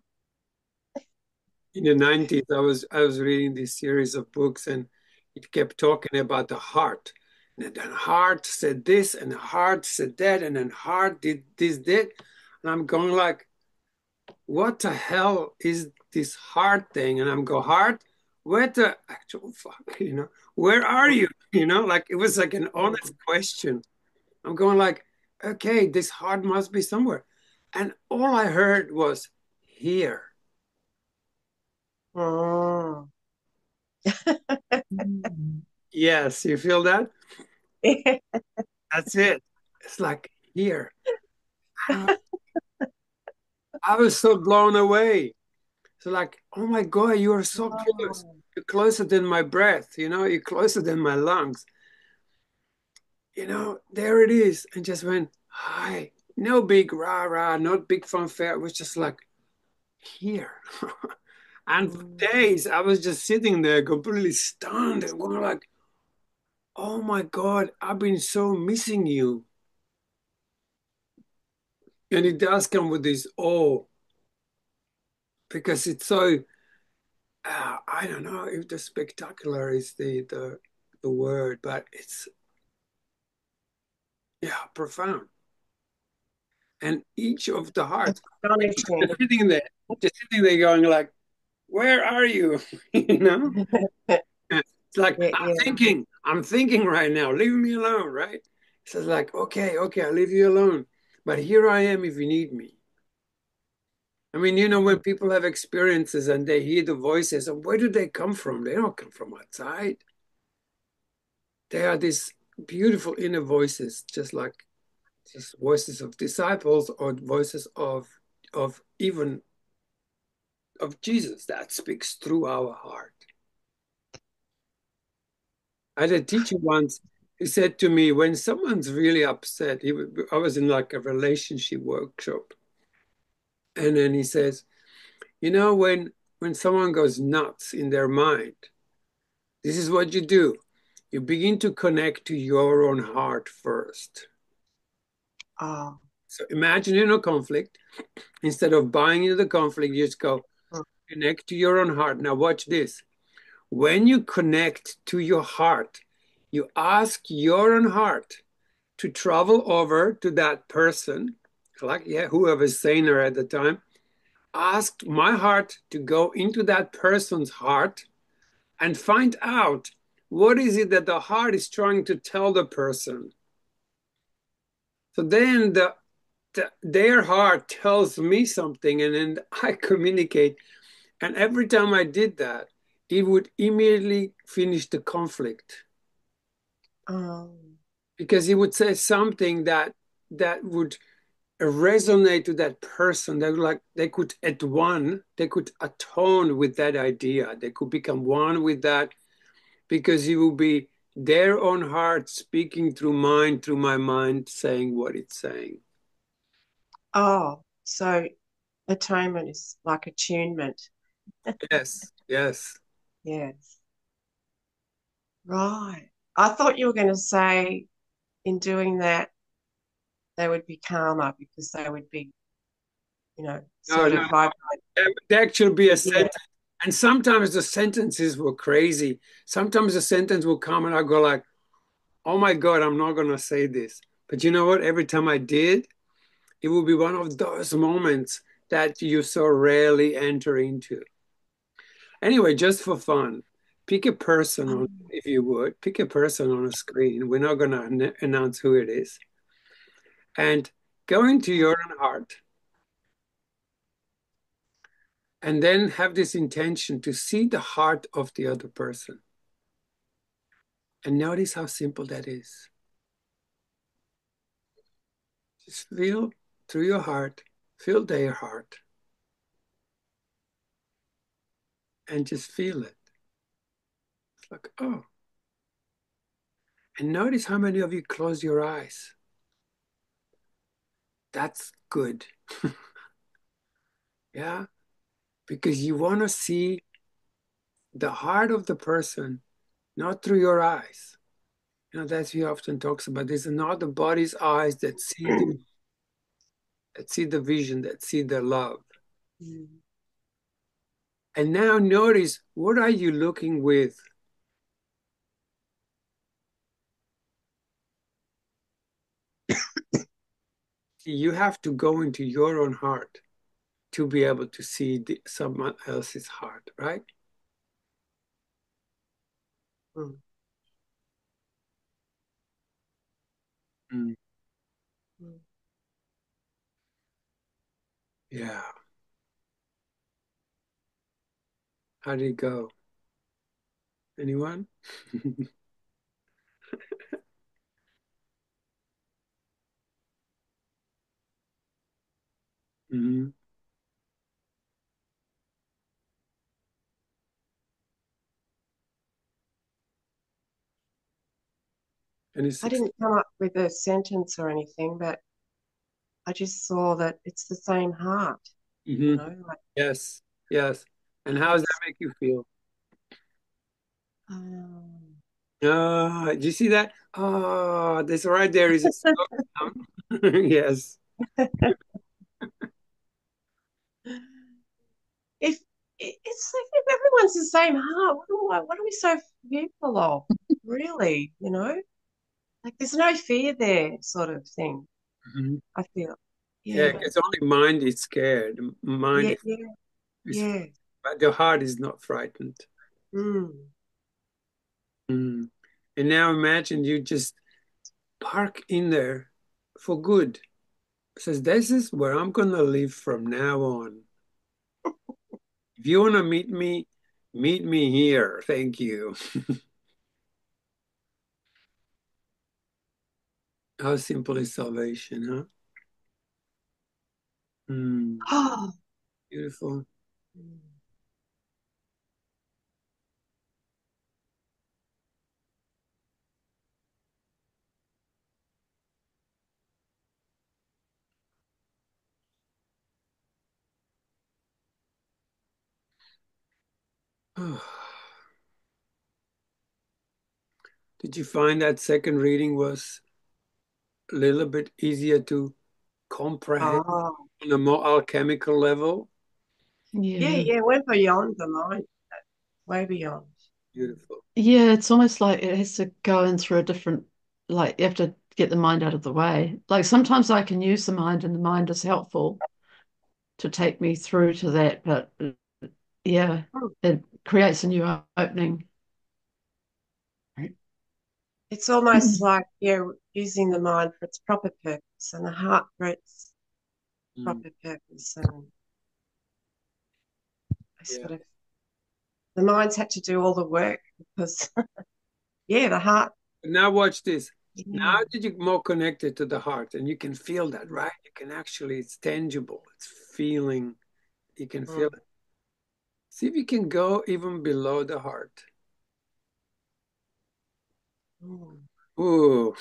In the 90s, I was reading this series of books, and it kept talking about the heart. And then heart said this, and the heart said that, and then heart did this, that. And I'm going like, what the hell is this heart thing? And I'm go, heart, where the actual fuck, where are you? Like it was like an honest question. I'm going like, okay, this heart must be somewhere. And all I heard was here. Oh. Yes, you feel that? That's it. It's like here. I was so blown away. So like, oh my God, you are so close. You're closer than my breath, you're closer than my lungs. There it is. And just went, hi. No big rah-rah, not big fanfare. It was just like here. And for days I was just sitting there completely stunned and going like, oh my God, I've been so missing you. And it does come with this awe because it's so, I don't know if the spectacular is the word, but it's, yeah, profound. And each of the hearts, Astonishing. just sitting there going like, where are you? It's like, I'm thinking right now, leave me alone, right? So it's like, okay, I'll leave you alone. But here I am if you need me. I mean, when people have experiences and they hear the voices, and where do they come from? They don't come from outside. They are these beautiful inner voices, just voices of disciples or voices of even of Jesus that speaks through our heart. I had a teacher once who said to me, when someone's really upset, I was in like a relationship workshop, and then he says, when someone goes nuts in their mind, this is what you do. You begin to connect to your own heart first. Oh. So imagine in a conflict, instead of buying into the conflict, you just go connect to your own heart. Now watch this. When you connect to your heart, you ask your own heart to travel over to that person, like whoever's saying her at the time, asked my heart to go into that person's heart and find out what is it that the heart is trying to tell the person. So then their heart tells me something, and then I communicate. And every time I did that, it would immediately finish the conflict. Because he would say something that would resonate to that person. They could atone with that idea. They could become one with that, because it will be their own heart speaking through my mind, saying what it's saying. Oh, so atonement is like attunement. Yes. Yes. Right. I thought you were going to say in doing that, they would be calmer because they would be, sort of vibrating. There actually be a sentence. And sometimes the sentences were crazy. Sometimes the sentence will come and I go like, oh my God, I'm not going to say this. But you know what? Every time I did, it will be one of those moments that you so rarely enter into. Anyway, just for fun, pick a person if you would, pick a person on a screen. We're not going to announce who it is. And go into your own heart. And then have this intention to see the heart of the other person. And notice how simple that is. Just feel through your heart, feel their heart. And just feel it. It's like, oh. And notice how many of you close your eyes. That's good. Yeah, because you want to see the heart of the person, not through your eyes. You know, that's he often talks about. This is not the body's eyes that see the vision, that see the love. Mm. And now notice, what are you looking with? You have to go into your own heart to be able to see someone else's heart, right? Mm. Mm. Mm. Yeah. How did it go? Anyone? Mhm. Any I success? didn't come up with a sentence or anything, but I just saw that it's the same heart, you Mhm. know, like Yes, yes. And how does that it's make you feel? um, Do you see that? Oh, this right there is a slowdown. Yes. if it's like if everyone's the same heart, what are we so fearful of? Really, you know? Like there's no fear there, sort of thing. Mhm. I feel. Yeah, Yeah. it's only mind is scared. Mind Yeah, yeah, is, yeah. but the heart is not frightened. Mm. Mm. And now imagine you just park in there for good. Says, this is where I'm gonna live from now on. If you wanna meet me here. Thank you. How simple is salvation, huh? Mm, Oh. beautiful. Mm. Did you find that second reading was a little bit easier to comprehend Oh. on a more alchemical level? Yeah, Yeah. yeah, we're beyond the mind, way beyond. Mm. Beautiful. Yeah, it's almost like it has to go in through a different, like you have to get the mind out of the way. Like sometimes I can use the mind and the mind is helpful to take me through to that, but yeah, Mm. it creates a new opening. Right. It's almost like, yeah, using the mind for its proper purpose and the heart for its Mm, proper purpose. And I yeah. sort of, the mind's had to do all the work because, yeah, the heart, Now watch this. yeah. Now that you're more connected to the heart, and you can feel that, right? You can actually, it's tangible. It's feeling. You can feel Mm. it. See if you can go even below the heart. Mm. Ooh.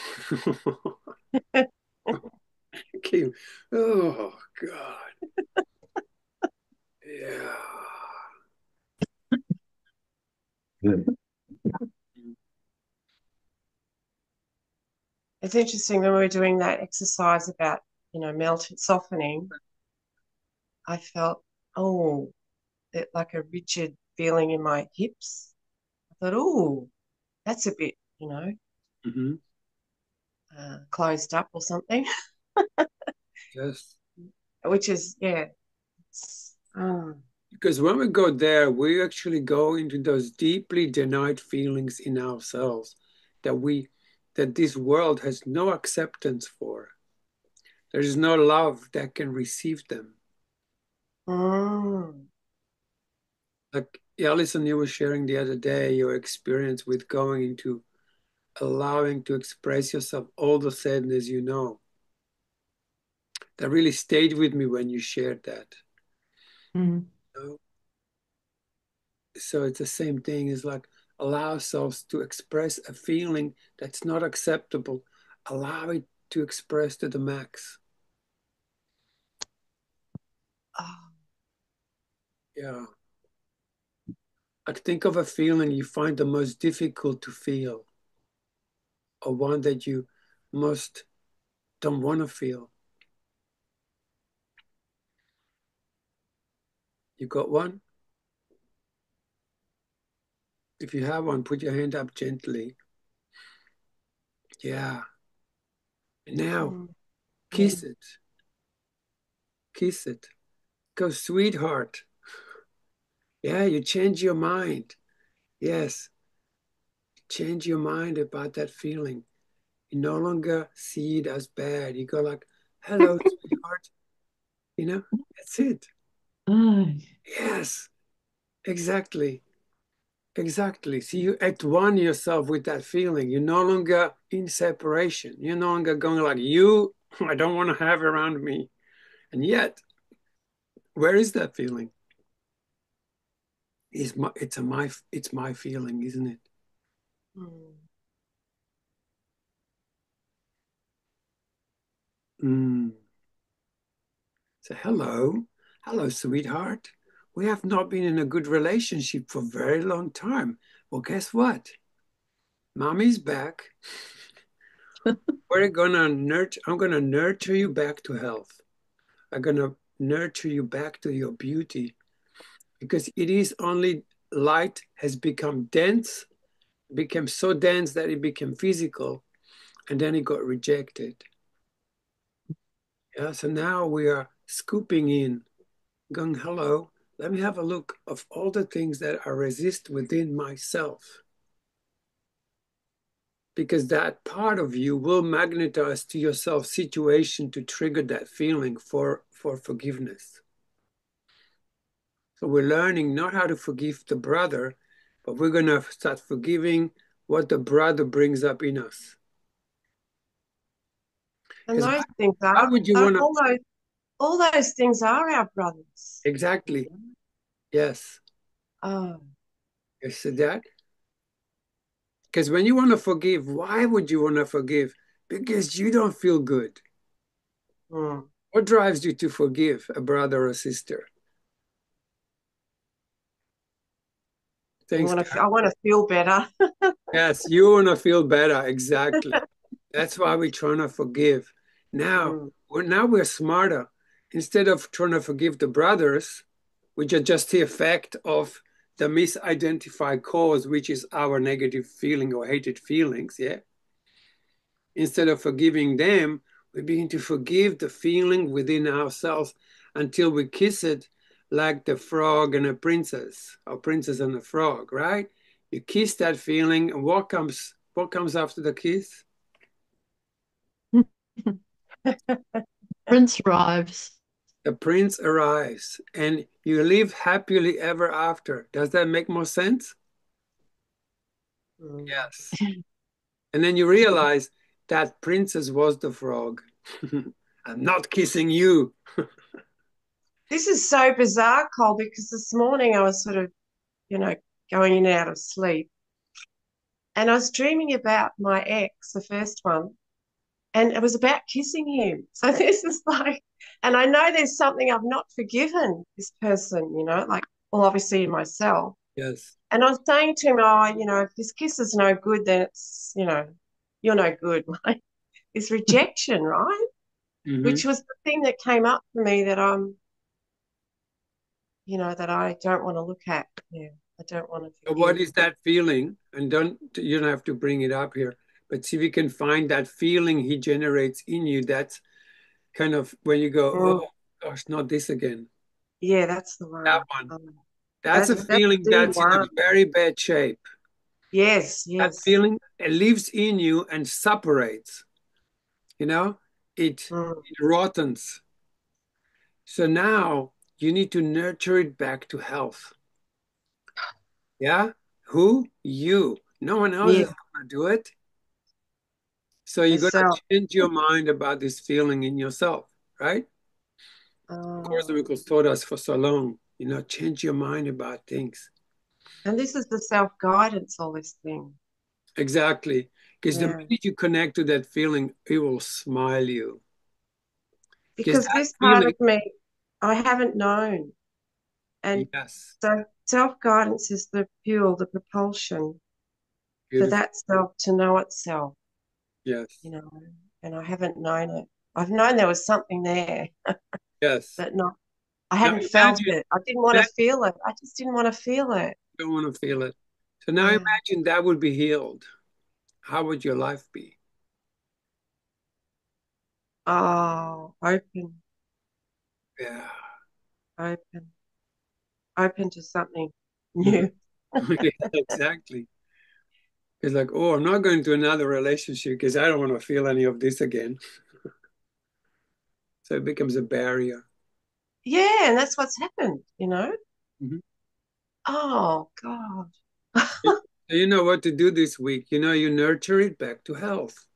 Okay. Oh God. Yeah. Good. It's interesting when we were doing that exercise about, melting, softening, I felt, oh, like a rigid feeling in my hips. I thought, oh, that's a bit, Hmm. closed up or something, Yes. which is, yeah. Because when we go there, we actually go into those deeply denied feelings in ourselves that that this world has no acceptance for. There is no love that can receive them. Mm. Like Alison, you were sharing the other day your experience with going into allowing to express yourself all the sadness you know. That really stayed with me when you shared that. Mm. You know? So it's the same thing. It's like allow ourselves to express a feeling that's not acceptable. Allow it to express to the max. Oh. Yeah. Like think of a feeling you find the most difficult to feel, or one that you most don't want to feel. You got one? If you have one, put your hand up gently. Yeah. Now, kiss it. Kiss it. Go, sweetheart. Yeah, you change your mind. Yes. Change your mind about that feeling. You no longer see it as bad. You go like, hello, sweetheart. You know, that's it. Oh, Yes, exactly. Exactly. See, you at one yourself with that feeling. You're no longer in separation. You're no longer going like, you, I don't want to have around me. And yet, where is that feeling? It's my feeling, isn't it? Mm. So hello, sweetheart. We have not been in a good relationship for a very long time. Well, guess what? Mommy's back. I'm gonna nurture you back to health. I'm gonna nurture you back to your beauty, because it is only light has become dense, became so dense that it became physical, and then it got rejected. Yeah, so now we are scooping in, going, hello, let me have a look of all the things that I resist within myself. Because that part of you will magnetize to yourself situation to trigger that feeling for forgiveness. So we're learning not how to forgive the brother, but we're going to start forgiving what the brother brings up in us. And Because those things why are, would you want to? all those things are our brothers. Exactly. Yes. Oh, You said that. Because when you want to forgive, why would you want to forgive? Because you don't feel good. What drives you to forgive a brother or sister? Thanks, I want to feel better. yes, you want to feel better. Exactly. That's why we're trying to forgive. Now, we're smarter. Instead of trying to forgive the brothers, which are just the effect of the misidentified cause, which is our negative feeling or hated feelings, yeah? Instead of forgiving them, we begin to forgive the feeling within ourselves until we kiss it like the frog and a princess, or princess and a frog, right? You kiss that feeling, and what comes after the kiss? Prince arrives. The prince arrives, and you live happily ever after. Does that make more sense? Yes. And then you realize that princess was the frog. I'm not kissing you. This is so bizarre, Cole, because this morning I was sort of, going in and out of sleep. And I was dreaming about my ex, the first one, and it was about kissing him. So this is like, and I know there's something I've not forgiven this person, like, well, obviously myself. Yes. And I was saying to him, if this kiss is no good, then it's, you're no good. Like this rejection, right? Mm-hmm. Which was the thing that came up for me that that I don't want to look at. Yeah, I don't want to So forgive. what is that feeling? And you don't have to bring it up here, but see if you can find that feeling he generates in you. That's kind of when you go, oh gosh, not this again. Yeah, that's the one. That one. That's a feeling that's in a very bad shape. Yes, That yes. feeling, it lives in you and separates. It rottens. So now you need to nurture it back to health. Yeah? Who? You. No one else is going to do it. So you're going to change your mind about this feeling in yourself, right? Course in Miracles taught us for so long, change your mind about things. And this is the self-guidance, all this thing. Exactly. Because the minute you connect to that feeling, it will smile you. Because this part of me, I haven't known. And Yes. so self-guidance is the fuel, the propulsion for Beautiful. that self to know itself, Yes. and I haven't known it. I've known there was something there, Yes. but not, I Now hadn't felt imagine it. I didn't want to that feel it. I just didn't want to feel it. you don't want to feel it. So now Yeah. imagine that would be healed. How would your life be? Oh, open, Yeah. open to something new. Yeah, exactly. It's like, oh, I'm not going to another relationship because I don't want to feel any of this again. So it becomes a barrier. Yeah, and that's what's happened, Mhm. Oh, God. So you know what to do this week. You nurture it back to health.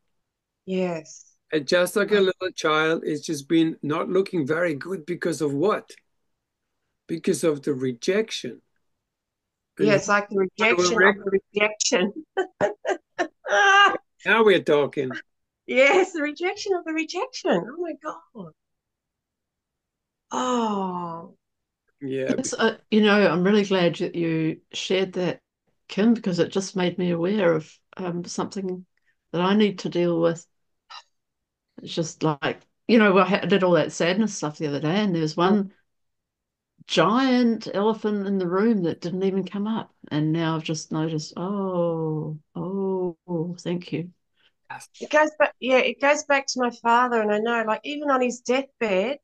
Yes. And just like a little child, it's just been not looking very good because of what? Because of the rejection. And Yeah, it's like the rejection of the rejection. now we're talking. Yes, the rejection of the rejection. Oh, my God. Oh, Yeah. Yes, I'm really glad that you shared that, Kim, because it just made me aware of something that I need to deal with. It's just like, I did all that sadness stuff the other day, and there's one giant elephant in the room that didn't even come up. And now I've just noticed, thank you. it goes back. Yeah, it goes back to my father, and I know, like, even on his deathbed,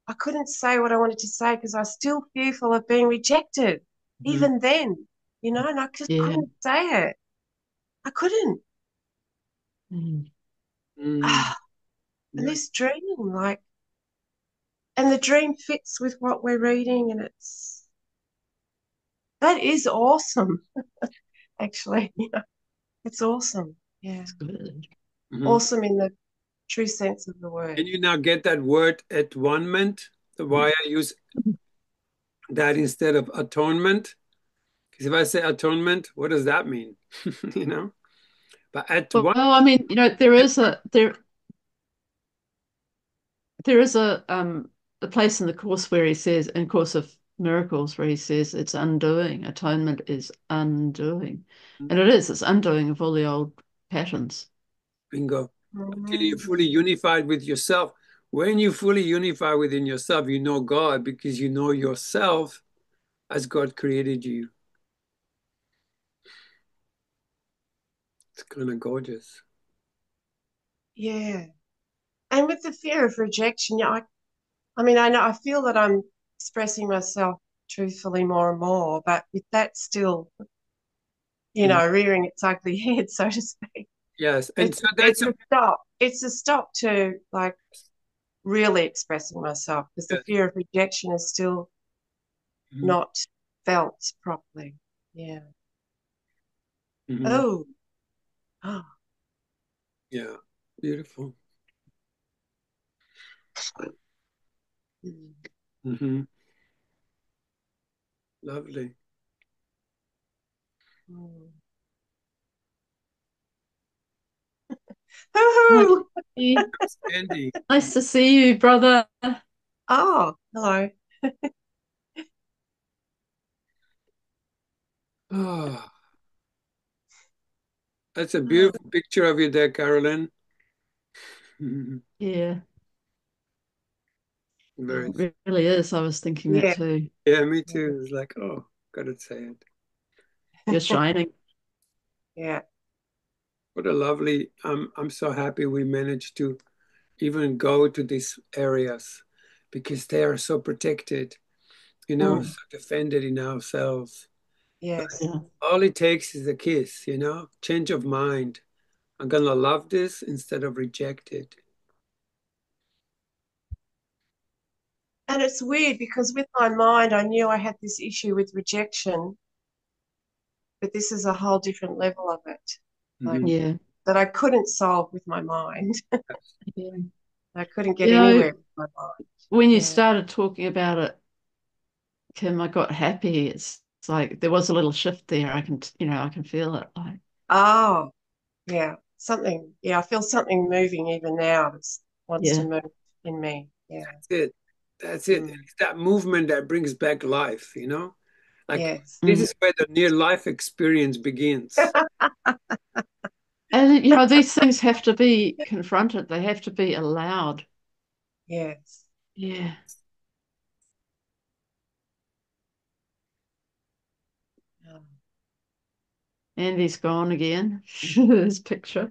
I couldn't say what I wanted to say because I was still fearful of being rejected, even then, and I just couldn't say it. I couldn't. Mm. And this dream, and the dream fits with what we're reading, and that is awesome, actually. It's awesome. Yeah. It's good. Awesome in the true sense of the word. Can you now get that word atonement? Why I use that instead of atonement? Because if I say atonement, what does that mean? But at Well, one, I mean, there is a place in the course where he says, in Course of Miracles, where he says it's undoing. Atonement is undoing, and it's undoing of all the old patterns. bingo, until you're fully unified with yourself. When you fully unify within yourself, you know God because you know yourself as God created you. It's kind of gorgeous. Yeah. And with the fear of rejection, I mean, I feel that I'm expressing myself truthfully more and more, but with that still, rearing its ugly head, so to speak. Yes, and It's so that's a stop. It's a stop to really expressing myself because the fear of rejection is still not felt properly. Yeah. Oh. Yeah, beautiful. Lovely. Andy. Nice to see you, brother. Oh, hello. Oh, that's a beautiful picture of you there, Carolyn. Yeah. Very. It really is. I was thinking that too. Yeah, me too. It's like, oh, gotta say it. You're shining. Yeah. What a lovely, I'm so happy we managed to even go to these areas because they are so protected, so defended in ourselves. Yes. Yeah. All it takes is a kiss, change of mind. I'm gonna love this instead of reject it. And it's weird because with my mind, I knew I had this issue with rejection, but this is a whole different level of it. That I couldn't solve with my mind. Yeah. I couldn't get anywhere with my mind. When you started talking about it, Kim, I got happy. It's like there was a little shift there. I can feel it. Oh, yeah. Something. Yeah, I feel something moving even now that wants to move in me. Yeah. That's it. That's it. It's that movement that brings back life, you know? Like Yes. this is where the near life experience begins. And you know, these things have to be confronted. They have to be allowed. Yes. Yeah. Andy's gone again. His picture.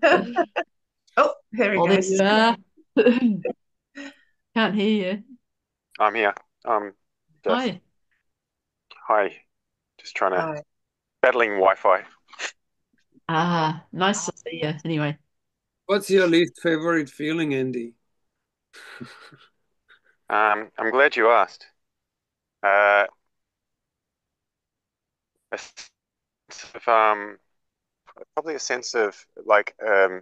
Oh, there he Oh, there goes. you are. Can't hear you. I'm here. Jeff. Hi. Hi. Just trying to Hi. battling Wi-Fi. Ah, nice to see you. Anyway, What's your least favorite feeling, Andy? I'm glad you asked. A sense of probably a sense of like how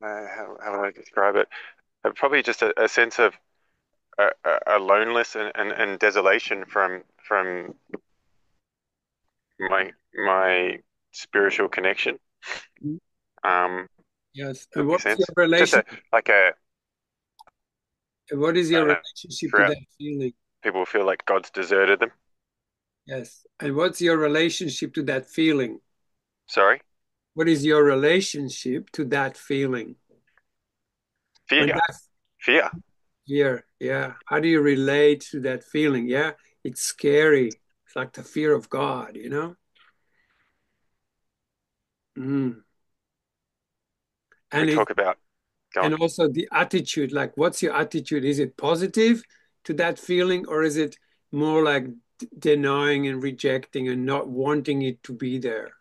would I describe it? Probably just a sense of aloneness and desolation from my spiritual connection. Yes. That And makes what's your sense. Just relation? What is I your don't know, relationship to throughout that feeling? people feel like God's deserted them. Yes. And what's your relationship to that feeling? Sorry? What is your relationship to that feeling? When Fear. that Fear. fear, yeah. How do you relate to that feeling? Yeah. It's scary. It's like the fear of God, you know? Mm. We And it talk about and going. also the attitude, like what's your attitude? Is it positive to that feeling, or is it more like denying and rejecting and not wanting it to be there?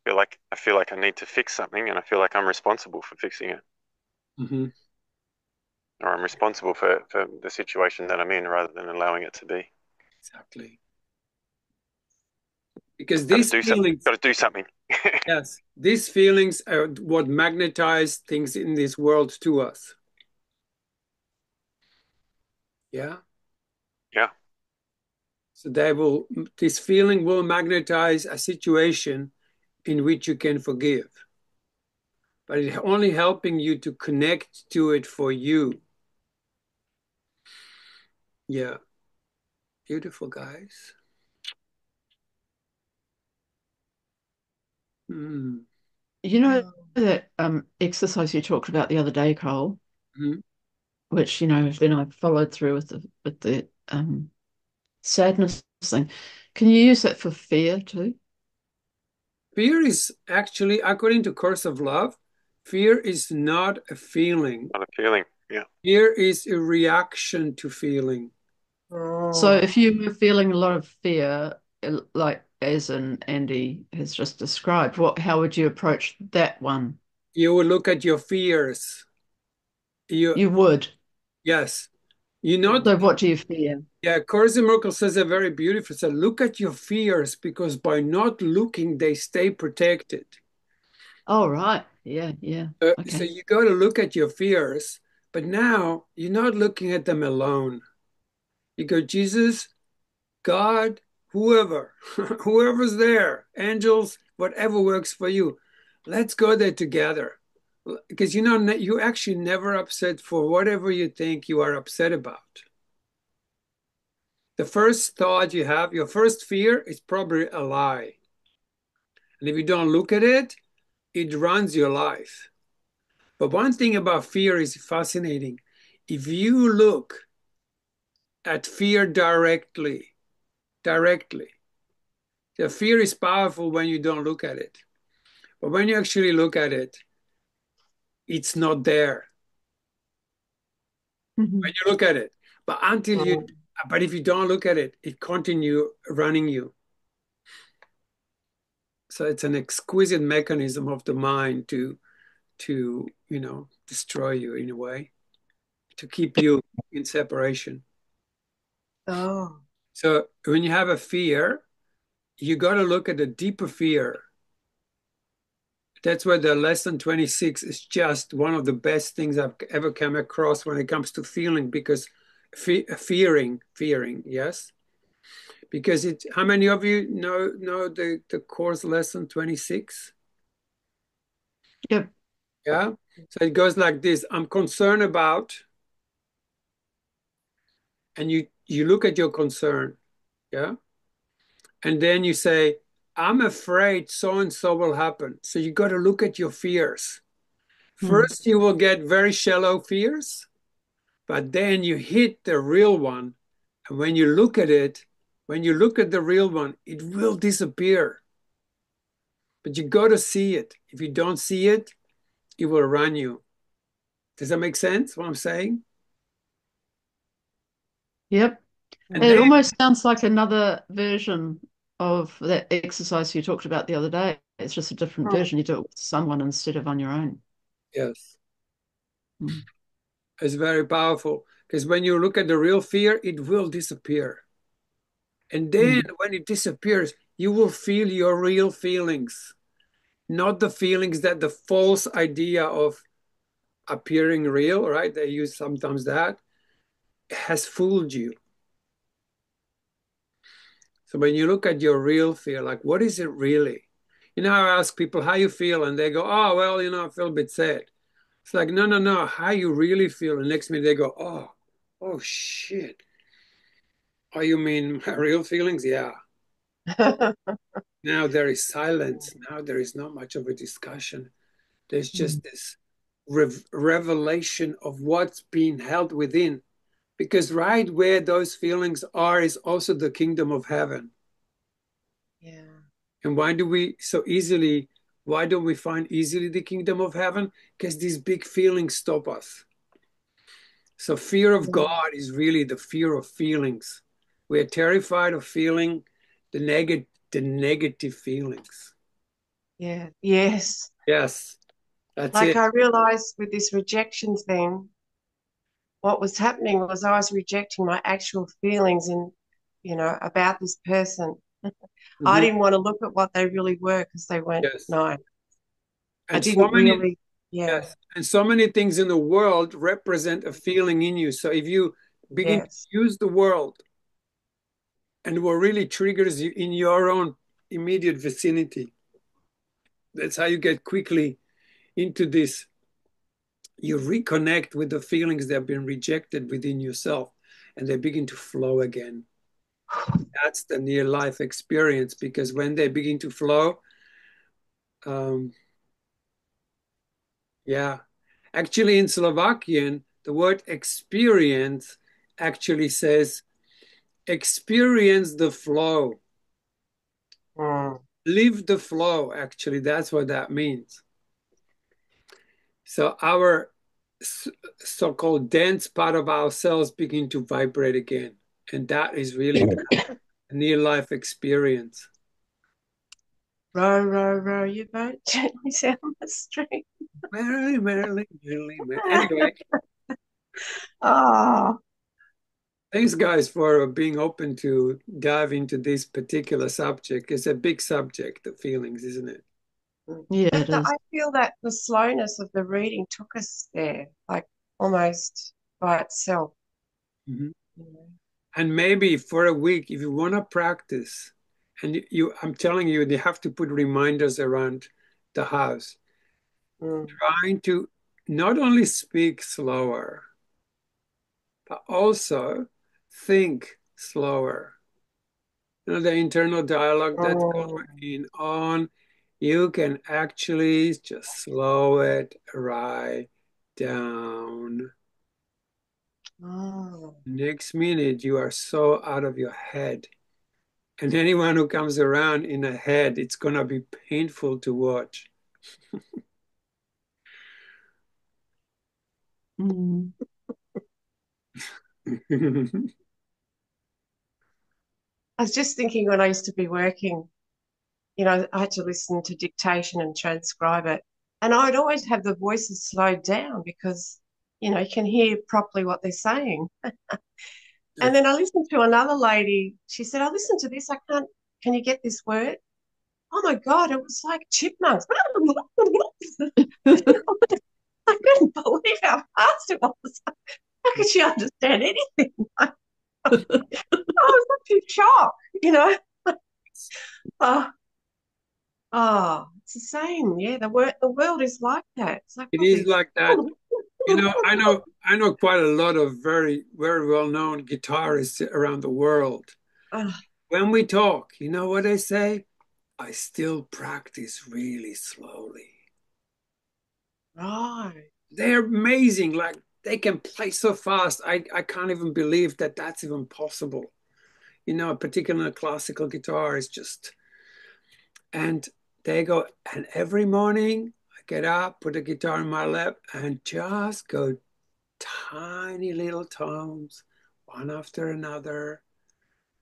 I feel like I need to fix something, and I feel like I'm responsible for fixing it, Hmm. or I'm responsible for the situation that I'm in, rather than allowing it to be. Exactly. Because Got to these do something. feelings, Got to do something. yes, these feelings are what magnetize things in this world to us. Yeah. Yeah. So this feeling will magnetize a situation in which you can forgive, but it's only helping you to connect to it for you. Yeah. Beautiful, guys. Mm. you know that exercise you talked about the other day, Cole, Mhm. which, you know, then I followed through with the sadness thing. Can you use that for fear too? Fear is actually, according to Course of Love, fear is not a feeling. Not a feeling. Yeah. Fear is a reaction to feeling. So Oh. if you were feeling a lot of fear, like as in Andy has just described, how would you approach that one? You will look at your fears. You would. Yes. You not, So what do you fear? yeah, Course in Miracles says a very beautiful, said, look at your fears because by not looking, they stay protected. Oh, right. Yeah, yeah. So Okay. you got to look at your fears, but now you're not looking at them alone. You go, Jesus, God, whoever, whoever's there, angels, whatever works for you. Let's go there together. Because you know, you actually never upset for whatever you think you are upset about. The first thought you have, your first fear is probably a lie. And if you don't look at it, it runs your life. But one thing about fear is fascinating. If you look at fear directly, the fear is powerful when you don't look at it. But when you actually look at it, it's not there. When you look at it. But if you don't look at it, it continue running you. So it's an exquisite mechanism of the mind to destroy you in a way, to keep you in separation. Oh. So when you have a fear, you got to look at the deeper fear. That's where the lesson 26 is just one of the best things I've ever come across when it comes to feeling, because fearing, yes. Because how many of you know the course lesson 26? Yep. Yeah. So it goes like this. I'm concerned about and you look at your concern, yeah, and then you say, I'm afraid so and so will happen. So you got to look at your fears. First, you will get very shallow fears, but then you hit the real one. And when you look at it, when you look at the real one, it will disappear. But you got to see it. If you don't see it, it will run you. Does that make sense, what I'm saying? Yep. And It then, almost sounds like another version of that exercise you talked about the other day. It's just a different version. You do it with someone instead of on your own. yes, Mm. it's very powerful because when you look at the real fear, it will disappear. And then when it disappears, you will feel your real feelings, not the feelings that the false idea of appearing real, right? They use sometimes that has fooled you. So when you look at your real fear, like what is it really? You know, I ask people how you feel, and they go, "Oh, well, I feel a bit sad." It's like, no, no, no, how you really feel. And next minute they go, oh shit. Oh, you mean my real feelings? Yeah. Now there is silence. Now there is not much of a discussion. There's just this revelation of what's being held within. Because right where those feelings are is also the kingdom of heaven. Yeah. And why don't we find easily the kingdom of heaven? Because these big feelings stop us. So fear of God is really the fear of feelings. We're terrified of feeling the negative feelings. Yeah. Yes. Yes, that's Like it. I realized with this rejection thing, what was happening was I was rejecting my actual feelings and, about this person. I Mhm. didn't want to look at what they really were because they weren't Yes. nice. I And so didn't many, really, yeah, yes, and so many things in the world represent a feeling in you. So if you begin to yes. use the world and what really triggers you in your own immediate vicinity, that's how you get quickly into this. You reconnect with the feelings that have been rejected within yourself and they begin to flow again. That's the near life experience because when they begin to flow, um, yeah. Actually, in Slovakian, the word experience actually says experience the flow, Mm. live the flow. Actually, that's what that means. So our so-called dense part of ourselves begin to vibrate again. And that is really a near life experience. Row, row, row your boat gently down the stream. Merrily, merrily, merrily, merrily. Anyway, Oh, thanks, guys, for being open to dive into this particular subject. It's a big subject, the feelings, isn't it? Yeah, but it is. I feel that the slowness of the reading took us there, like almost by itself. Mhm. You know. And maybe for a week, if you want to practice, and I'm telling you, they have to put reminders around the house, Mm. trying to not only speak slower, but also think slower. The internal dialogue that's Oh, going on, you can actually just slow it right down. oh. Next minute, you are so out of your head. And anyone who comes around in a head, it's going to be painful to watch. Mm. I was just thinking when I used to be working, I had to listen to dictation and transcribe it. And I'd always have the voices slowed down because, you can hear properly what they're saying. And then I listened to another lady. She said, I listened to this. Can you get this word? Oh my God, it was like chipmunks. I couldn't believe how fast it was. How could she understand anything? I was such in shock, you know. Oh, it's the same. Yeah, the world is like that. It's like It all is these. like that. I know I know quite a lot of very, very well-known guitarists around the world. Oh, When we talk, you know what they say? I still practice really slowly. right. They're amazing. Like they can play so fast. I can't even believe that that's even possible. You know, particularly a classical guitar is just, and they go, and every morning I get up, put the guitar in my lap, and just go tiny little tones, one after another,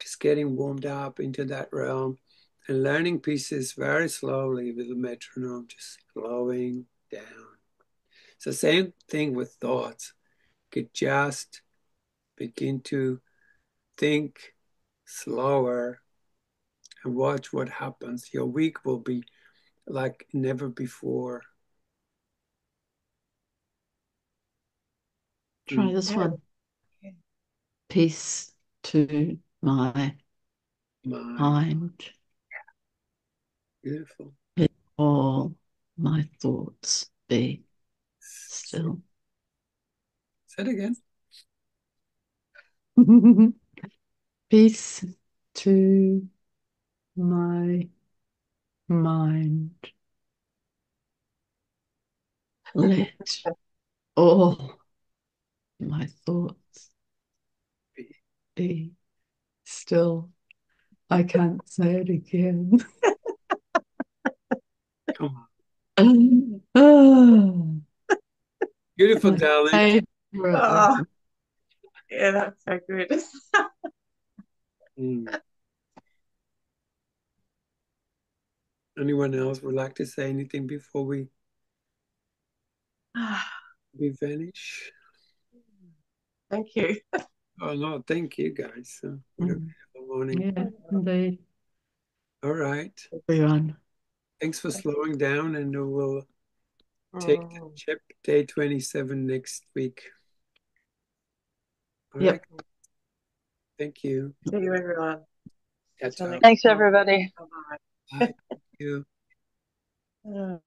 just getting warmed up into that realm and learning pieces very slowly with the metronome, just slowing down. It's the same thing with thoughts. You could just begin to think slower and watch what happens. Your week will be like never before. Try this one. Peace to my mind. Beautiful. Let all my thoughts be still. Say it again. Peace to my mind. Let all my thoughts be still. I can't say it again. Come on. Oh. Beautiful, darling. Oh, yeah, that's so good. Anyone else would like to say anything before we vanish? Thank you. Oh no, thank you guys. What a beautiful morning. Yeah, indeed. All right. Everyone. Thanks for slowing down, and we'll take the chip day 27 next week. All right. Thank you. See you, everyone. Thanks, everybody. Bye. Thank you.